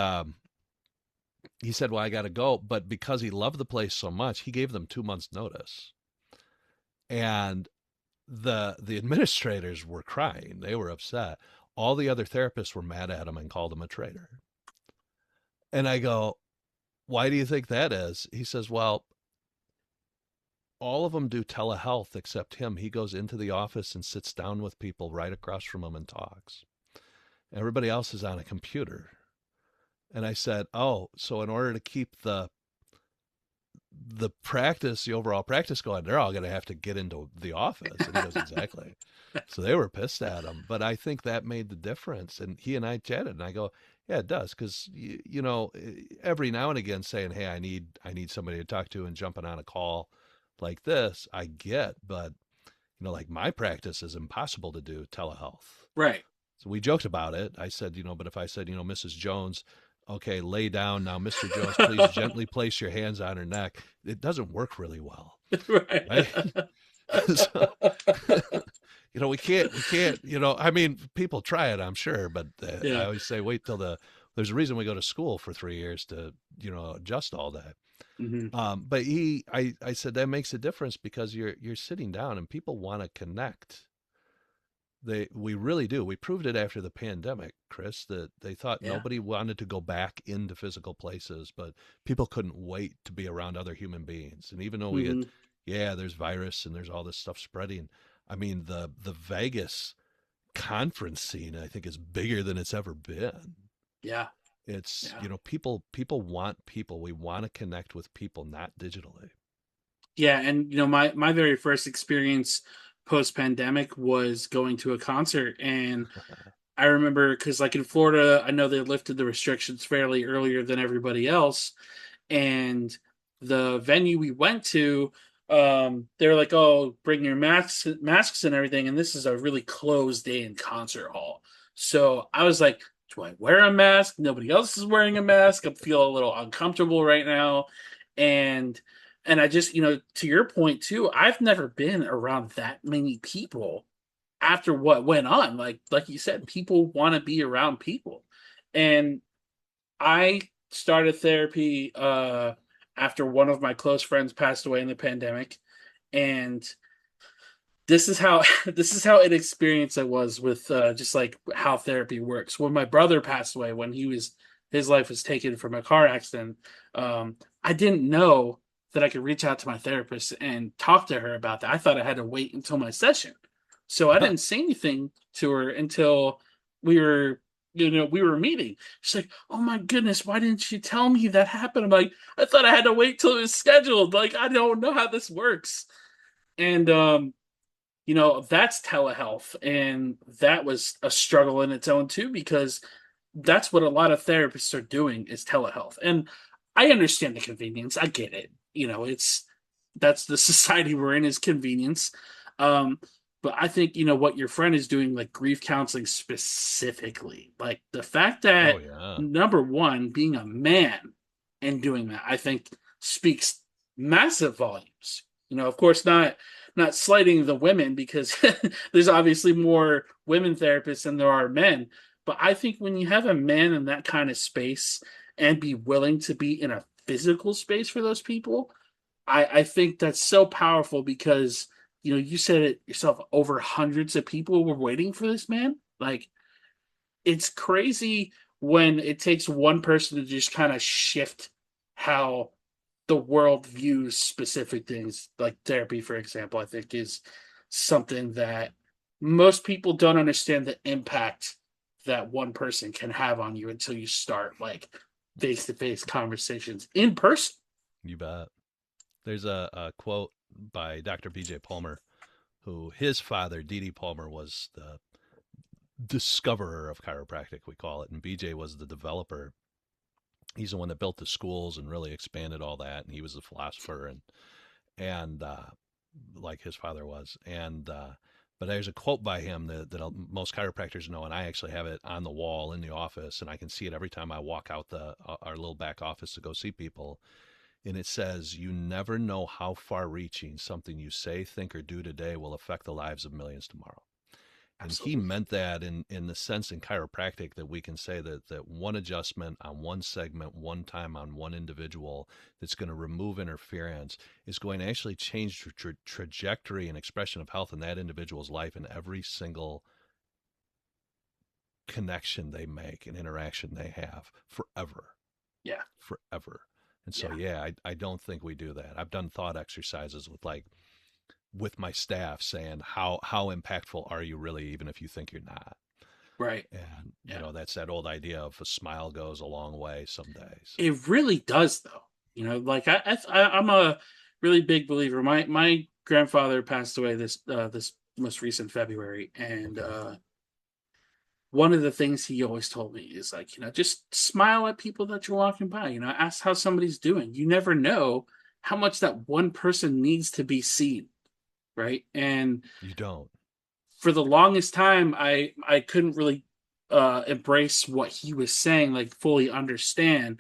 he said, well, I got to go. But because he loved the place so much, he gave them 2 months notice. And the administrators were crying. They were upset. All the other therapists were mad at him and called him a traitor. And I go, why do you think that is? He says, well, all of them do telehealth except him. He goes into the office and sits down with people right across from him and talks. Everybody else is on a computer. And I said, oh, so in order to keep the overall practice going, they're all going to have to get into the office. And he goes, exactly. So they were pissed at him. But I think that made the difference. And he and I chatted, and I go, yeah, it does. Because, every now and again saying, hey, I need somebody to talk to and jumping on a call like this, I get. But, like my practice is impossible to do telehealth. Right. So we joked about it. I said, but if I said, Mrs. Jones, okay, lay down now, Mr. Jones, please gently place your hands on her neck, it doesn't work really well, Right. right? So, we can't, I mean, people try it, I'm sure, but I Yeah. always say, wait till there's a reason we go to school for 3 years to, adjust all that. Hmm. But I said that makes a difference because you're sitting down and people want to connect. We really do. We proved it after the pandemic, Chris, that they thought Yeah. nobody wanted to go back into physical places, but people couldn't wait to be around other human beings. And even though Hmm. there's virus and there's all this stuff spreading. I mean, the Vegas conference scene, I think, is bigger than it's ever been. Yeah. It's, Yeah. people want people. We want to connect with people, not digitally. Yeah. And my very first experience post pandemic was going to a concert, and I remember because like in Florida, I know they lifted the restrictions fairly earlier than everybody else, and the venue we went to, they were like, "Oh, bring your masks and everything." And this is a really closed in concert hall, so I was like, "Do I wear a mask? Nobody else is wearing a mask. I feel a little uncomfortable right now," and I just, to your point too, I've never been around that many people after what went on. Like you said, people want to be around people, and I started therapy after one of my close friends passed away in the pandemic, and this is how this is how inexperienced I was with just like how therapy works. When my brother passed away, when his life was taken from a car accident, I didn't know that I could reach out to my therapist and talk to her about that. I thought I had to wait until my session, so I didn't say anything to her until we were we were meeting. She's like, "Oh my goodness, why didn't you tell me that happened?" I'm like, "I thought I had to wait till it was scheduled. Like, I don't know how this works." And that's telehealth, and that was a struggle in its own too, because that's what a lot of therapists are doing is telehealth. And I understand the convenience. I get it. It's that's the society we're in, is convenience. Um, but I think what your friend is doing, like grief counseling specifically, like the fact Oh that yeah. number one, being a man and doing that, I think speaks massive volumes. Of course, not slighting the women, because there's obviously more women therapists than there are men. But I think when you have a man in that kind of space and be willing to be in a physical space for those people, I think that's so powerful, because you said it yourself, over hundreds of people were waiting for this man. Like, it's crazy when it takes one person to just kind of shift how the world views specific things. Like therapy, for example, I think is something that most people don't understand the impact that one person can have on you until you start like face to face conversations in person. You bet. There's a quote by Dr. BJ Palmer, who his father, D.D. Palmer, was the discoverer of chiropractic, we call it, and BJ was the developer. He's the one that built the schools and really expanded all that, and he was a philosopher and like his father was. And but there's a quote by him that most chiropractors know, and I actually have it on the wall in the office, and I can see it every time I walk out the our little back office to go see people. And it says, "You never know how far-reaching something you say, think, or do today will affect the lives of millions tomorrow." And he Absolutely. meant that in the sense in chiropractic that we can say that one adjustment on one segment, one time on one individual that's going to remove interference is going to actually change the trajectory and expression of health in that individual's life in every single connection they make and interaction they have forever, Yeah. forever. And so, Yeah. yeah, I don't think we do that. I've done thought exercises with my staff saying how impactful are you really, even if you think you're not. Right. And Yeah. that's that old idea of a smile goes a long way some days. It really does, though. Like I'm a really big believer. My grandfather passed away this most recent February, and Okay. one of the things he always told me is like, just smile at people that you're walking by. Ask how somebody's doing. You never know how much that one person needs to be seen, right? And You don't. for the longest time, I couldn't really embrace what he was saying, like fully understand.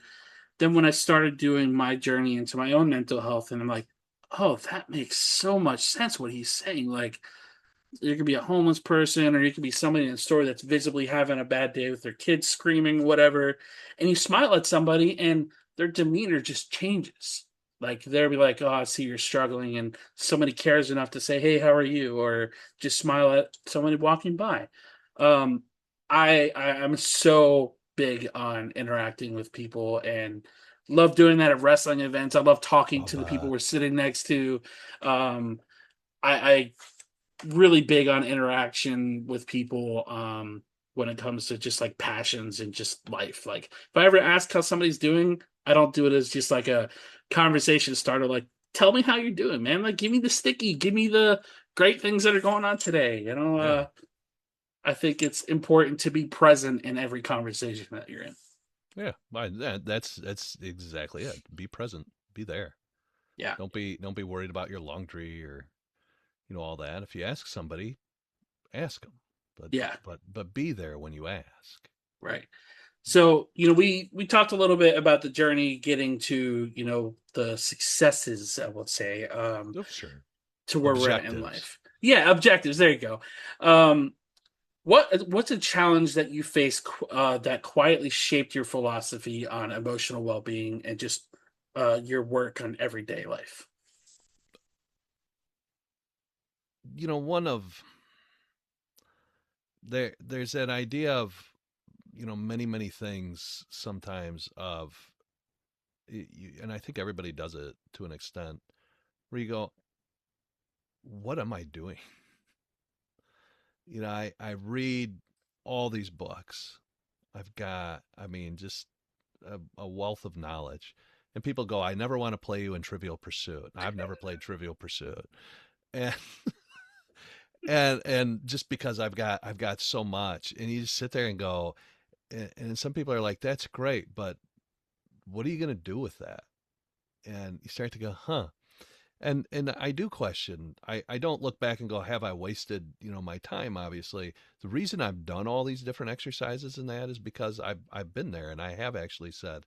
Then when I started doing my journey into my own mental health, and I'm like, oh, that makes so much sense what he's saying. Like, you could be a homeless person, or you could be somebody in a store that's visibly having a bad day with their kids screaming, whatever, and you smile at somebody, and their demeanor just changes. Like they'll be like, "Oh, I see you're struggling," and somebody cares enough to say, "Hey, how are you?" or just smile at somebody walking by. Um, I'm so big on interacting with people and love doing that at wrestling events. I love talking I'll to the people bet. we're sitting next to. Um, I really big on interaction with people when it comes to just like passions and just life. Like if I ever ask how somebody's doing, I don't do it as just like a conversation starter. Like, tell me how you're doing, man. Like, give me the sticky, give me the great things that are going on today. Yeah. I think it's important to be present in every conversation that you're in. Yeah. That's exactly it. Be present. Be there. Yeah, Don't be worried about your laundry or all that. If you ask somebody, ask them. But yeah, but be there when you ask. right. So, we talked a little bit about the journey getting to, the successes, I would say, Oh, sure. to where we're at in Objectives. life. Yeah, objectives. There you go. Um, what's a challenge that you faced that quietly shaped your philosophy on emotional well-being and just your work on everyday life? One of there's that idea of many things sometimes of and I think everybody does it to an extent where you go, what am I doing? I read all these books. I've got, I mean, just a wealth of knowledge. And people go, I never want to play you in Trivial Pursuit. I've never played Trivial Pursuit. And and just because I've got so much, and you just sit there and go, and some people are like, that's great, but what are you going to do with that? And you start to go, huh? And I do question. I don't look back and go, have I wasted my time? Obviously, the reason I've done all these different exercises and that is because I've been there and I have actually said,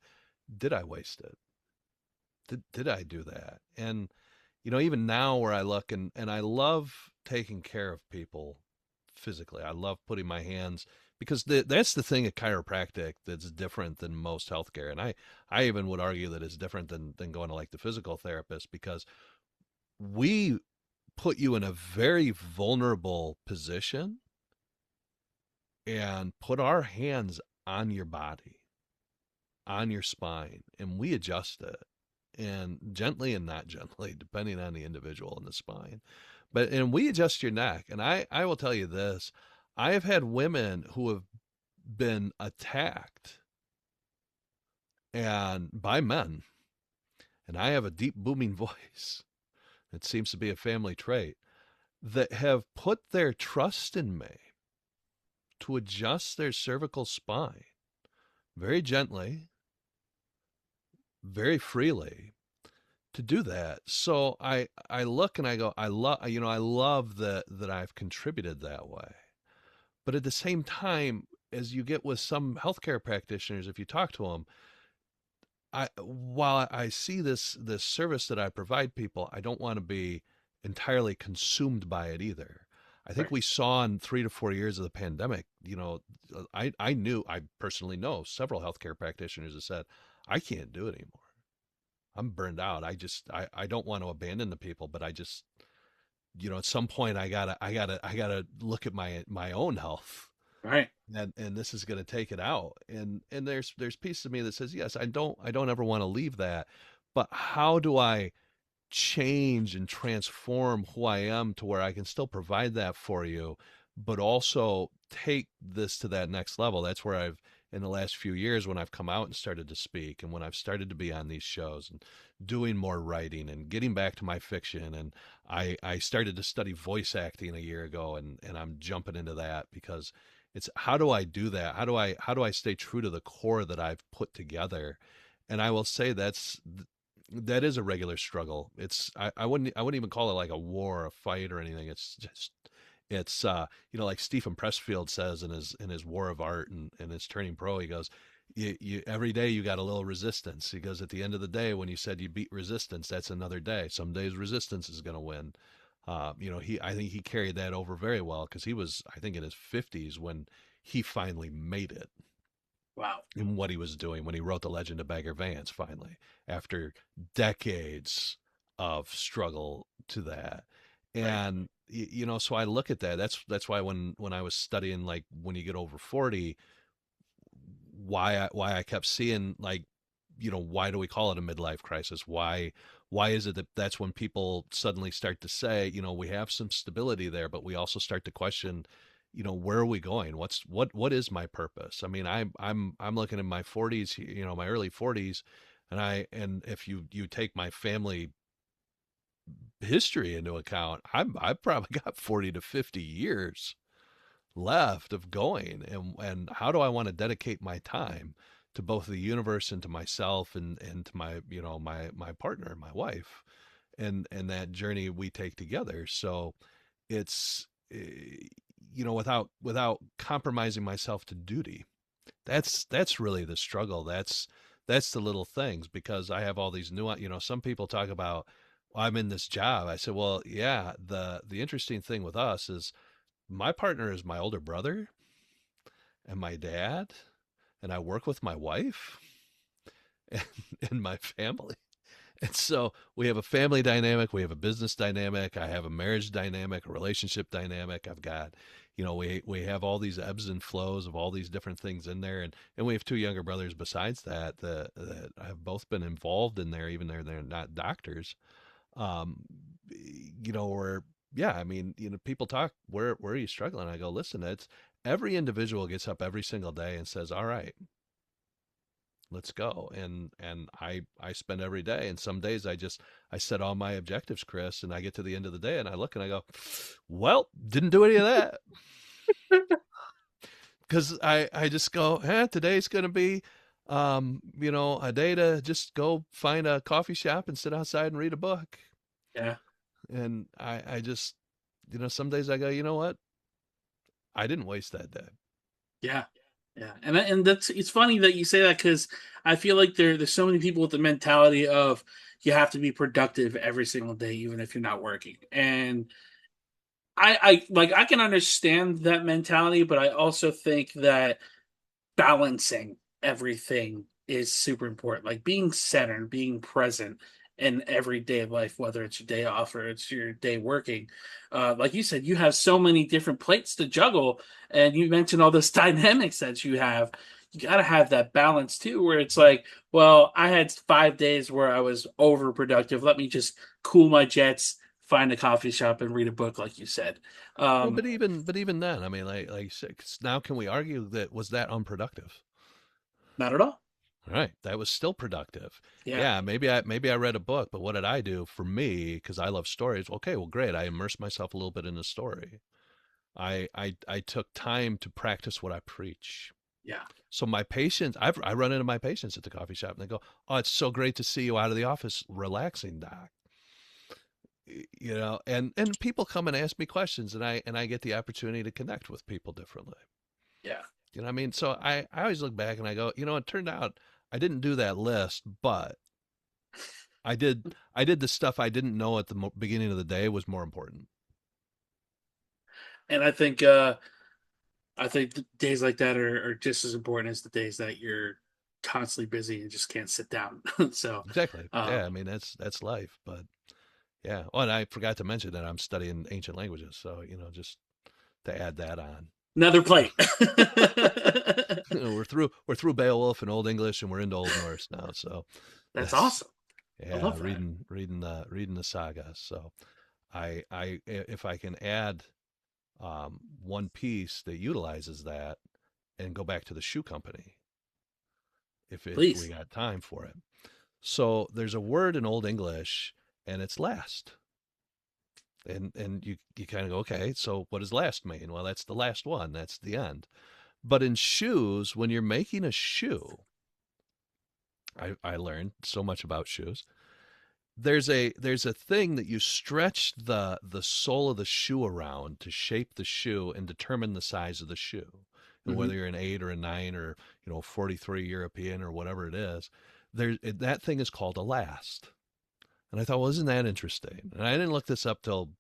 did I waste it? Did I do that? And even now where I look and I love taking care of people physically. I love putting my hands because that's the thing at chiropractic that's different than most healthcare. And I even would argue that it's different than going to like the physical therapist because we put you in a very vulnerable position and put our hands on your body, on your spine, and we adjust it and gently and not gently, depending on the individual and the spine. And we adjust your neck. And I will tell you this, I have had women who have been attacked and by men, and I have a deep booming voice. It seems to be a family trait. that have put their trust in me to adjust their cervical spine very gently, very freely, to do that. So I look and I go, I love that I've contributed that way. But at the same time, as you get with some healthcare practitioners, if you talk to them, while I see this service that I provide people, I don't want to be entirely consumed by it either. I think Right. we saw in 3 to 4 years of the pandemic, I personally know several healthcare practitioners that said, I can't do it anymore. I'm burned out. I don't want to abandon the people, but I just, at some point I gotta look at my own health, Right. and this is going to take it out. And there's pieces of me that says, yes, I don't ever want to leave that, but how do I change and transform who I am to where I can still provide that for you, but also take this to that next level? That's where in the last few years, when I've come out and started to speak, and when I've started to be on these shows and doing more writing and getting back to my fiction. And I started to study voice acting a year ago, and I'm jumping into that because it's, how do I do that? How do I stay true to the core that I've put together? And I will say that is a regular struggle. I wouldn't even call it like a war, a fight, or anything. It's just, it's like Stephen Pressfield says in his War of Art and his Turning Pro. He goes, you every day you got a little resistance. He goes, at the end of the day, when you said you beat resistance, that's another day. Some days resistance is going to win. I think he carried that over very well, because he was, I think, in his 50s when he finally made it Wow. in what he was doing, when he wrote The Legend of Bagger Vance, finally, after decades of struggle to that. Right. And so I look at that. That's why when I was studying, like, when you get over 40, why I kept seeing, like, why do we call it a midlife crisis? Why is it that that's when people suddenly start to say, we have some stability there, but we also start to question, where are we going? What is my purpose? I mean, I'm looking in my 40s, my early 40s, and if you take my family history into account, I've probably got 40 to 50 years left of going. And how do I want to dedicate my time to both the universe and to myself, and to my, my partner, my wife, and that journey we take together. So it's, without compromising myself to duty. That's really the struggle. That's the little things, because I have all these nuance. Some people talk about, "Well, I'm in this job." I said, well, yeah, the interesting thing with us is my partner is my older brother and my dad, and I work with my wife and, and my family. And so we have a family dynamic, we have a business dynamic, I have a marriage dynamic, a relationship dynamic. I've got, we have all these ebbs and flows of all these different things in there, and we have two younger brothers besides that have both been involved in there, even though they're not doctors. Um, or yeah, I mean, people talk, where are you struggling? I go, listen, it's every individual gets up every single day and says, all right, let's go. And I spend every day, and some days I set all my objectives, Chris, and I get to the end of the day and I look and I go, well, didn't do any of that. Because I just go, today's gonna be a day to just go find a coffee shop and sit outside and read a book. Yeah. And I just, some days I go, you know what, I didn't waste that day. Yeah. Yeah. And that's, it's funny that you say that, because I feel like there's so many people with the mentality of you have to be productive every single day, even if you're not working. And I like, I can understand that mentality, but I also think that balancing everything is super important. Like being centered, being present in every day of life, whether it's your day off or it's your day working. Like you said, you have so many different plates to juggle, and you mentioned all those dynamics that you have. You got to have that balance too, where it's like, well, I had 5 days where I was overproductive. Let me just cool my jets, find a coffee shop, and read a book, like you said. Well, Um, but even then, I mean, like you said, 'cause now can we argue that was that unproductive? Not at all. All right, that was still productive. Yeah. Yeah, maybe I read a book, but what did I do for me? Because I love stories. Okay, well, great. I immersed myself a little bit in the story. I took time to practice what I preach. Yeah. So my patients, I run into my patients at the coffee shop, and they go, "Oh, it's so great to see you out of the office, relaxing, doc." You know, and people come and ask me questions, and I get the opportunity to connect with people differently. Yeah. You know what I mean? So I always look back and I go, you know, it turned out I didn't do that list, but I did the stuff I didn't know at the beginning of the day was more important. And I think the days like that are just as important as the days that you're constantly busy and just can't sit down. So, Exactly. Yeah, I um, mean that's life, but yeah. Oh, and I forgot to mention that I'm studying ancient languages, so you know, just to add that on. another plate. We're through Beowulf and Old English, and we're into Old Norse now. So That's that's awesome. I yeah, love that. reading the saga. So if I can add one piece that utilizes that and go back to the shoe company, if we Please. got time for it. So there's a word in Old English, and it's last. And you kind of go, okay, so what does last mean? Well, that's the last one. That's the end. But in shoes, when you're making a shoe, I learned so much about shoes. There's a thing that you stretch the sole of the shoe around to shape the shoe and determine the size of the shoe. And Hmm. whether you're an 8 or a 9 or 43 European or whatever it is, that thing is called a last. And I thought, well, isn't that interesting? And I didn't look this up till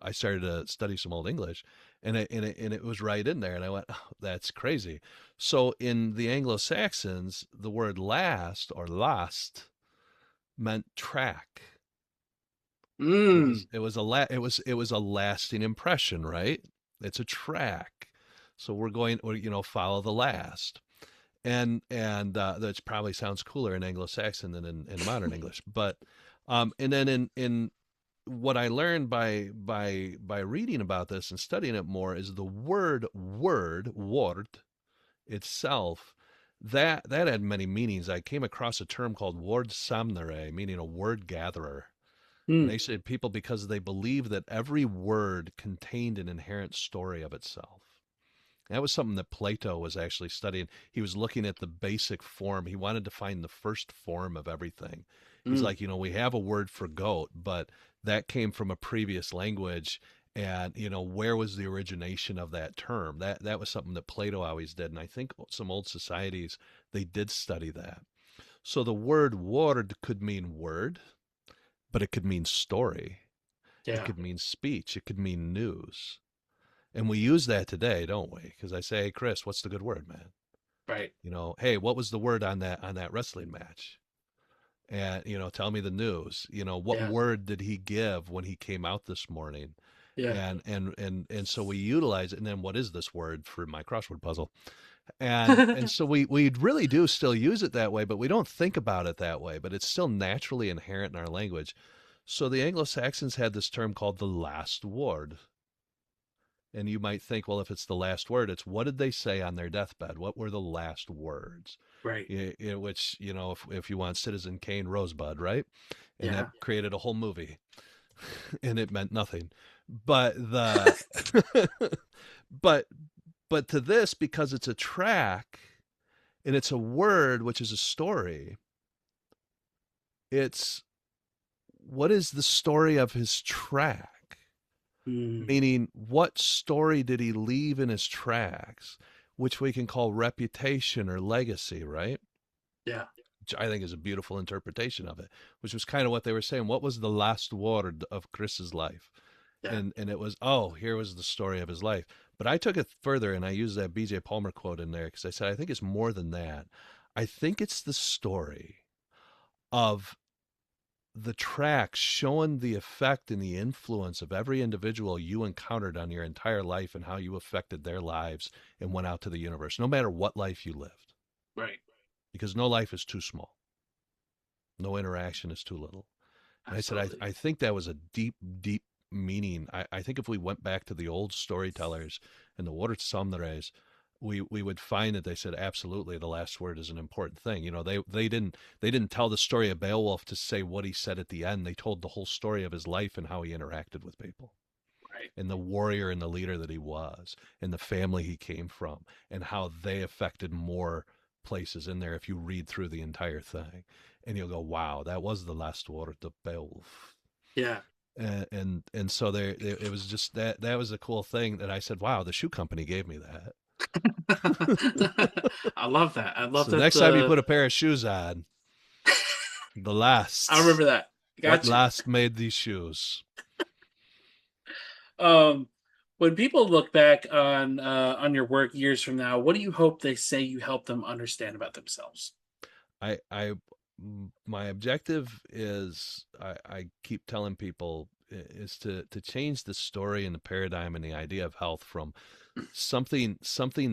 I started to study some Old English, and it was right in there. And I went, oh, that's crazy. So in the Anglo-Saxons, the word last or last meant track. It was Mm. it was a la- it was a lasting impression, right? It's a track. So we're going, or follow the last. And that probably sounds cooler in Anglo-Saxon than in modern English. But and then in what I learned by reading about this and studying it more is the word itself. That had many meanings. I came across a term called word samnere, meaning a word gatherer. And Mm. they said people because they believe that every word contained an inherent story of itself. That was something that Plato was actually studying. He was looking at the basic form. He wanted to find the first form of everything. He's Mm. like, we have a word for goat, but that came from a previous language. And, where was the origination of that term? That was something that Plato always did. And I think some old societies, they did study that. So the word could mean word, but it could mean story. It Yeah. could mean speech. It could mean news. And we use that today, don't we? Because I say, hey, Chris, what's the good word, man? Right. Hey, what was the word on that wrestling match? And tell me the news. What Yeah. word did he give when he came out this morning? Yeah. And so we utilize it. And then what is this word for my crossword puzzle? And so we really do still use it that way, but we don't think about it that way. But it's still naturally inherent in our language. So the Anglo-Saxons had this term called the last word. And you might think, well, if it's the last word, it's what did they say on their deathbed? What were the last words? Right. Which, if you want Citizen Kane Rosebud, right? And that Yeah. created a whole movie and it meant nothing. But the, but, but to this, because it's a track and it's a word, which is a story, it's what is the story of his track? Mm. Meaning, what story did he leave in his tracks, which we can call reputation or legacy, right? Yeah. Which I think is a beautiful interpretation of it, which was kind of what they were saying. What was the last word of Chris's life? Yeah. And it was, oh, here was the story of his life. But I took it further and I used that BJ Palmer quote in there because I said, I think it's more than that. I think it's the story of the tracks showing the effect and the influence of every individual you encountered on your entire life and how you affected their lives and went out to the universe, no matter what life you lived, Right. because no life is too small, no interaction is too little. And I said, Absolutely. I think that was a deep, deep meaning. I think if we went back to the old storytellers and the Water Somnares, we would find that they said absolutely the last word is an important thing. You know, they didn't tell the story of Beowulf to say what he said at the end. They told the whole story of his life and how he interacted with people, Right. and the warrior and the leader that he was, and the family he came from, and how they affected more places in there if you read through the entire thing. And you'll go, wow, that was the last word of Beowulf. Yeah. And so it was just that was a cool thing that I said, wow, the shoe company gave me that. I love that. I love So that. next time you put a pair of shoes on, the I lasts, remember that. what Gotcha. last made these shoes? Um, when people look back on your work years from now, what do you hope they say you help them understand about themselves? My objective is, I keep telling people, is to change the story and the paradigm and the idea of health from something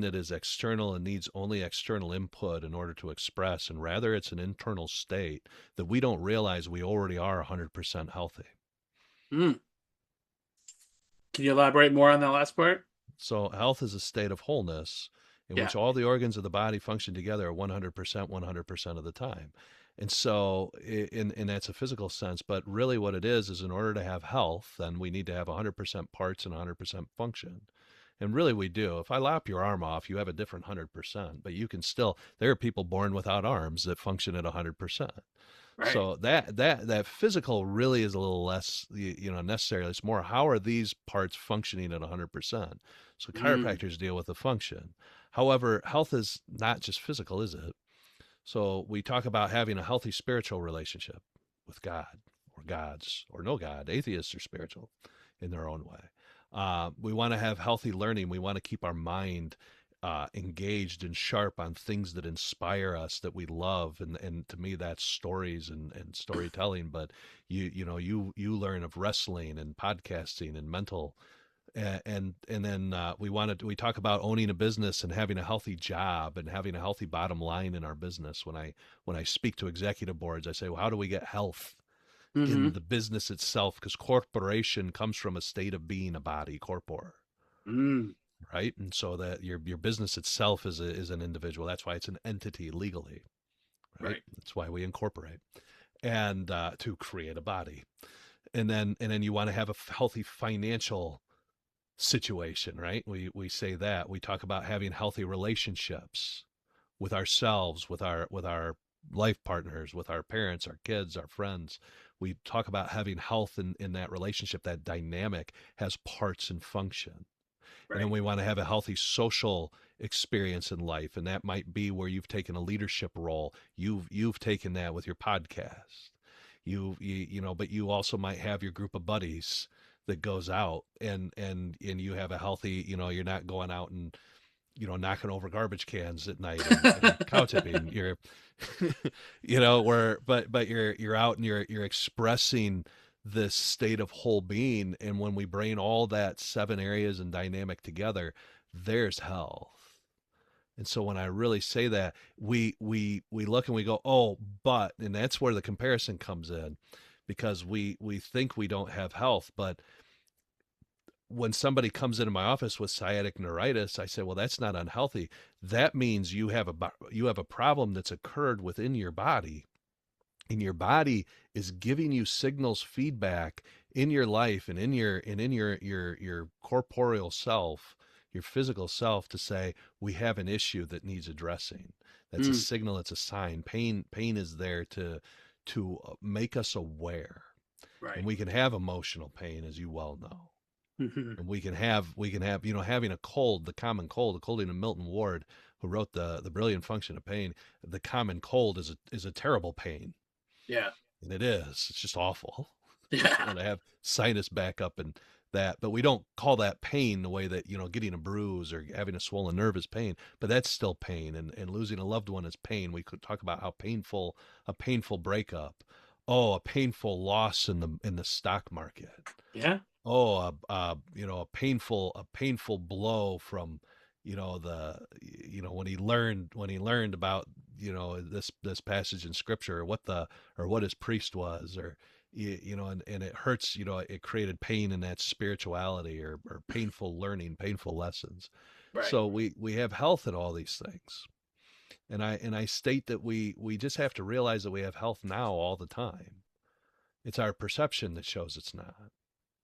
that is external and needs only external input in order to express, and rather it's an internal state that we don't realize we already are 100% healthy. Mm. Can you elaborate more on that last part? So health is a state of wholeness in Yeah. which all the organs of the body function together 100%, 100% of the time. And so, in that's a physical sense, but really what it is in order to have health, then we need to have 100% parts and 100% function. And really, we do. If I lop your arm off, you have a different 100%, but you can still, there are people born without arms that function at 100%. Right. So that physical really is a little less, necessary. It's more, how are these parts functioning at 100%? So Mm. chiropractors deal with the function. However, health is not just physical, is it? So we talk about having a healthy spiritual relationship with God, or gods, or no God. Atheists are spiritual in their own way. We want to have healthy learning. We want to keep our mind engaged and sharp on things that inspire us, that we love, and to me that's stories and storytelling. But you learn of wrestling and podcasting and mental, and then we talk about owning a business and having a healthy job and having a healthy bottom line in our business. When I speak to executive boards, I say, well, how do we get health in Mm-hmm. the business itself? Because corporation comes from a state of being a body, corpor, Mm. right? And so that your business itself is an individual. That's why it's an entity legally, right? Right. That's why we incorporate, and to create a body. And then you want to have a healthy financial situation, right? We say that. We talk about having healthy relationships with ourselves, with our life partners, with our parents, our kids, our friends. We talk about having health in that relationship. That dynamic has parts and function. And then Right. we want to have a healthy social experience in life, and that might be where you've taken a leadership role. You've taken that with your podcast. But you also might have your group of buddies that goes out, and you have a healthy, you're not going out and knocking over garbage cans at night and cow tipping. You're where but you're out and you're expressing this state of whole being. And when we bring all that 7 areas and dynamic together, there's health. And so when I really say that, we look and we go, oh, and that's where the comparison comes in, because we think we don't have health. But when somebody comes into my office with sciatic neuritis, I say, well, that's not unhealthy. That means you have a problem that's occurred within your body, and your body is giving you signals, feedback in your life and in your corporeal self, your physical self, to say, we have an issue that needs addressing. That's a Mm. signal. It's a sign. Pain is there to make us aware. And Right. we can have emotional pain, as you well know. Mm-hmm. And we can have having a cold, the common cold, according to Milton Ward, who wrote the brilliant function of pain. The common cold is a terrible pain, Yeah. and it is. It's just awful. Yeah. And I have sinus backup and that, but we don't call that pain the way that getting a bruise or having a swollen nerve is pain. But that's still pain, and losing a loved one is pain. We could talk about how painful a painful breakup. Oh, a painful loss in the stock market. Yeah. Oh, a painful blow from, the when he learned about, this passage in scripture, or what his priest was, or and it hurts, it created pain in that spirituality, or painful learning, painful lessons. Right. So we have health in all these things. And I state that we just have to realize that we have health now all the time. It's our perception that shows it's not.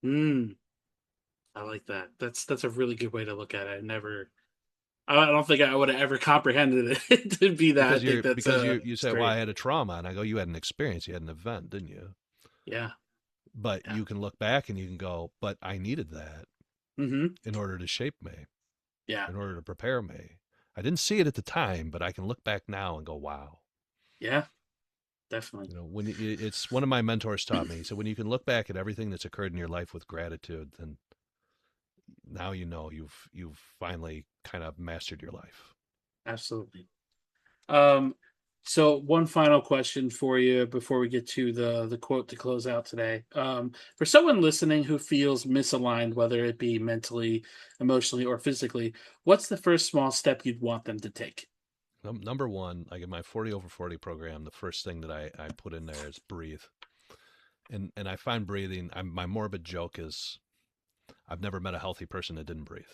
Mm, I like that. That's a really good way to look at it. I don't think I would have ever comprehended it to be that. I Because think you're that's because you it's say, well, I great. had a trauma, and I go, you had an experience, you had an event, didn't you? Yeah. But Yeah. you can look back and you can go, but I needed that Mm-hmm. in order to shape me, Yeah. in order to prepare me. I didn't see it at the time, but I can look back now and go, wow. Yeah. Definitely. It's one of my mentors taught me. He said, when you can look back at everything that's occurred in your life with gratitude, then now you know you've finally kind of mastered your life. Absolutely. Um, so one final question for you before we get to the quote to close out today. For someone listening who feels misaligned, whether it be mentally, emotionally, or physically, what's the first small step you'd want them to take? Number one, like in my 40 over 40 program, the first thing that I put in there is breathe. And I find breathing, my morbid joke is I've never met a healthy person that didn't breathe.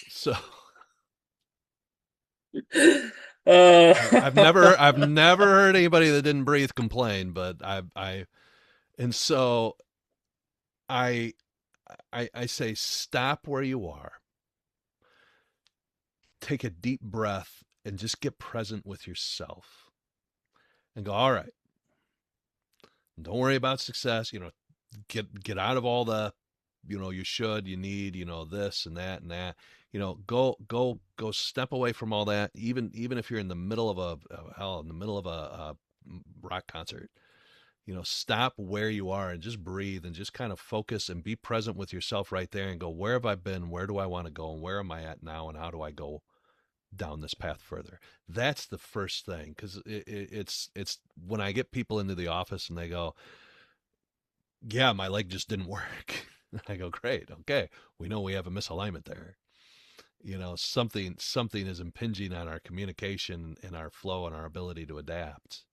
So Uh, I've never heard anybody that didn't breathe complain, but and so I I say stop where you are, take a deep breath, and just get present with yourself, and go, all right, don't worry about success. Get out of all the, you should, you need, this and that and that. Go step away from all that. Even if you're in the middle of in the middle of a rock concert, stop where you are and just breathe and just kind of focus and be present with yourself right there and go, where have I been? Where do I want to go? And where am I at now? And how do I go down this path further? That's the first thing. Cause it's when I get people into the office and they go, yeah, my leg just didn't work. I go, great. Okay. We know we have a misalignment there. Something is impinging on our communication and our flow and our ability to adapt.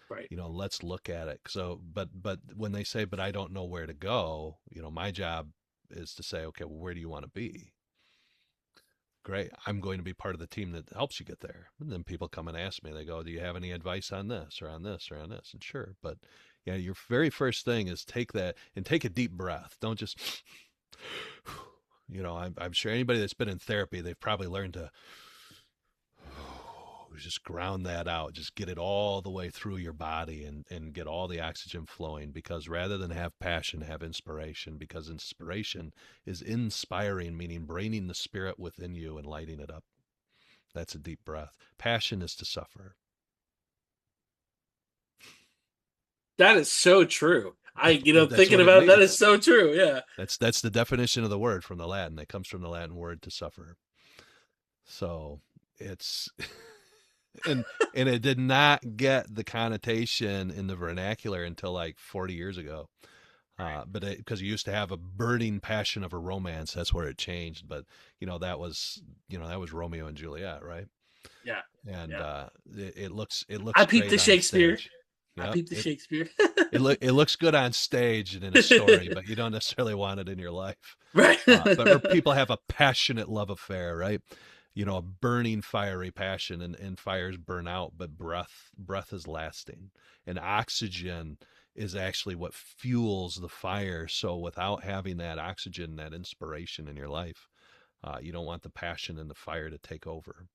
right. Let's look at it. So, but when they say, but I don't know where to go, my job is to say, okay, well, where do you want to be? Great. I'm going to be part of the team that helps you get there. And then people come and ask me, they go, do you have any advice on this or on this or on this? And sure. But yeah, your very first thing is take that and take a deep breath. Don't just, I'm sure anybody that's been in therapy, they've probably learned to just ground that out, just get it all the way through your body and get all the oxygen flowing, because rather than have passion, have inspiration, because inspiration is inspiring, meaning bringing the spirit within you and lighting it up. That's a deep breath. Passion is to suffer. That is so true. That's Thinking what it about it, that is means. so true. Yeah. That's the definition of the word from the Latin. It comes from the Latin word to suffer. So it's and it did not get the connotation in the vernacular until like 40 years ago. But because you used to have a burning passion of a romance, that's where it changed. But that was Romeo and Juliet, right? Yeah. And Yeah. it looks I peeped great the on Shakespeare. stage. I Yep. peeped the Shakespeare. It looks good on stage and in a story, but you don't necessarily want it in your life. Right. But people have a passionate love affair, right? A burning, fiery passion, and fires burn out, but breath is lasting, and oxygen is actually what fuels the fire. So without having that oxygen, that inspiration in your life, you don't want the passion and the fire to take over.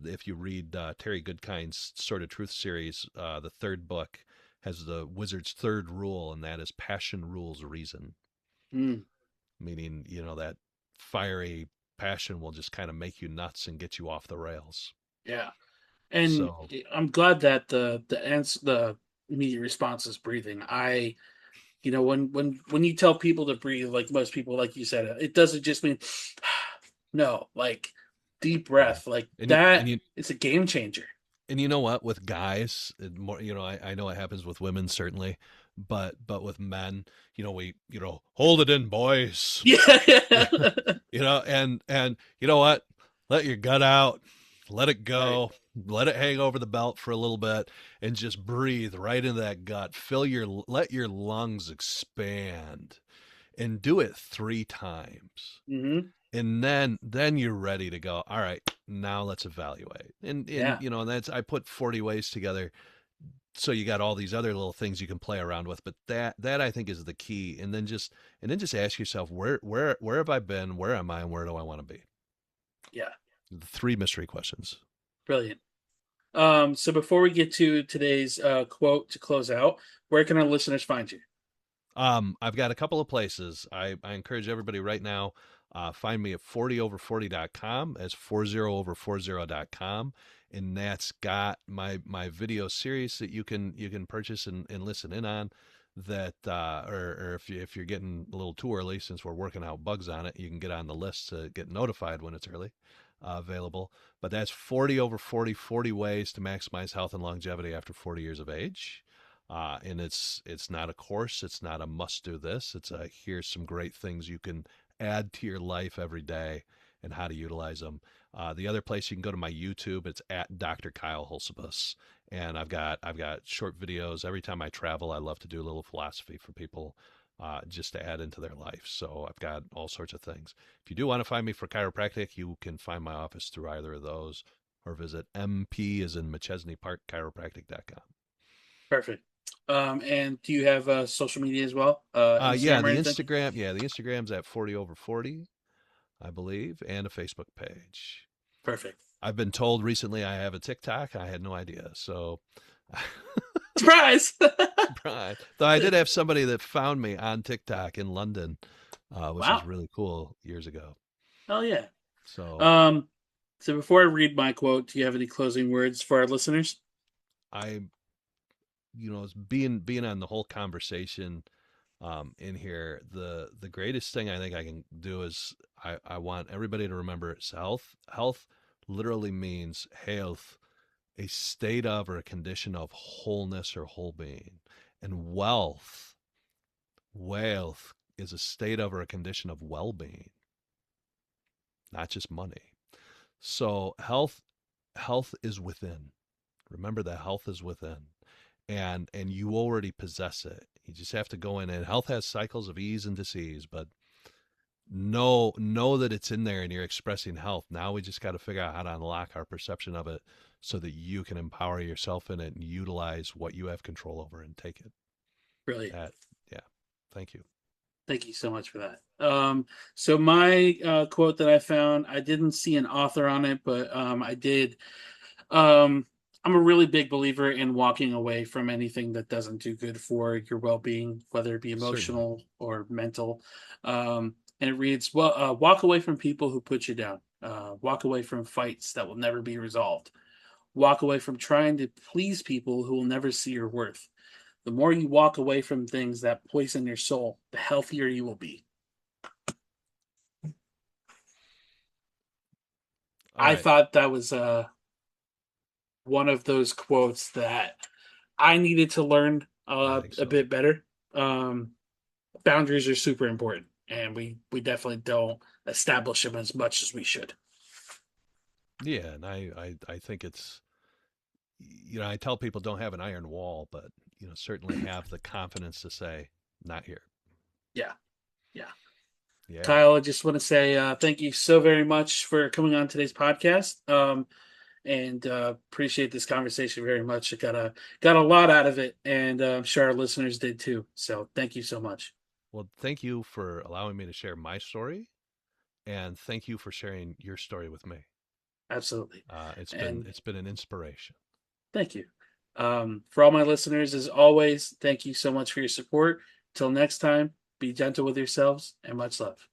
If you read Terry Goodkind's Sword of Truth series, the third book has the wizard's third rule, and that is passion rules reason. Mm, Meaning, that fiery passion will just kind of make you nuts and get you off the rails. yeah. And So, I'm glad that the immediate response is breathing. When you tell people to breathe, like most people, like you said, it doesn't just mean no, like deep yeah. breath, like And you, and that. you, It's a game changer. and you know what? With guys, more, I know it happens with women certainly, but with men, we, hold it in, boys. Yeah, Yeah. yeah. And you know what? Let your gut out, let it Right. go, let it hang over the belt for a little bit, and just breathe right into that gut. Let your lungs expand, and do it 3 times. Hmm. And then you're ready to go. All right, now let's evaluate. And Yeah, you know, and that's I put 40 ways together, so you got all these other little things you can play around with, but that I think is the key. And then just ask yourself, where have I been, where am I, and where do I want to be? yeah, The three mystery questions. brilliant. So before we get to today's quote to close out, where can our listeners find you? I've got a couple of places. I encourage everybody right now, find me at 40over40.com, as 40over40.com. And that's got my video series that you can purchase and listen in on. That or if you're getting a little too early, since we're working out bugs on it, you can get on the list to get notified when it's early available. But that's 40 over 40, 40 ways to maximize health and longevity after 40 years of age. And it's not a course. It's not a must do this. It's a here's some great things you can add to your life every day and how to utilize them. The other place you can go to my YouTube. It's at Dr. Kyle Hulsebus, and I've got short videos every time I travel. I love to do a little philosophy for people. Just to add into their life. So I've got all sorts of things. If you do want to find me for chiropractic, you can find my office through either of those or visit MP as in McChesney Park chiropractic.com. Perfect. And do you have social media as well? Yeah, Instagram or anything? the Instagram's at 40 over 40, I believe, and a Facebook page. Perfect. I've been told recently I have a TikTok. I had no idea. So, Surprise! Brian, though I did have somebody that found me on TikTok in London, which was Wow. really cool years ago. Hell yeah. So Um, so before I read my quote, do you have any closing words for our listeners? I, it's being on the whole conversation in here, the greatest thing I think I can do is I want everybody to remember it's health. Health literally means health, a state of or a condition of wholeness or whole being. And wealth is a state of or a condition of well-being, not just money. So health is within. Remember that health is within. And you already possess it. You just have to go in, and health has cycles of ease and disease, but know that it's in there and you're expressing health. Now we just got to figure out how to unlock our perception of it so that you can empower yourself in it and utilize what you have control over and take it. Brilliant. That Yeah. Thank you. Thank you so much for that. So my quote that I found, I didn't see an author on it, but I did. Um, I'm a really big believer in walking away from anything that doesn't do good for your well-being, whether it be Certainly. emotional or mental. And it reads, "Well, walk away from people who put you down. Walk away from fights that will never be resolved. Walk away from trying to please people who will never see your worth. The more you walk away from things that poison your soul, the healthier you will be." All I right. thought that was one of those quotes that I needed to learn I think a so. bit better. Um, Boundaries are super important, and we definitely don't establish them as much as we should. Yeah. And I think it's, I tell people don't have an iron wall, but, certainly have the confidence to say, not here. Yeah, yeah. Yeah. Kyle, I just want to say thank you so very much for coming on today's podcast. And appreciate this conversation very much. I got a lot out of it, and I'm sure our listeners did too. So thank you so much. Well, thank you for allowing me to share my story, and thank you for sharing your story with me. Absolutely. It's been And it's been an inspiration. thank you. For all my listeners, as always, thank you so much for your support. Till next time, be gentle with yourselves and much love.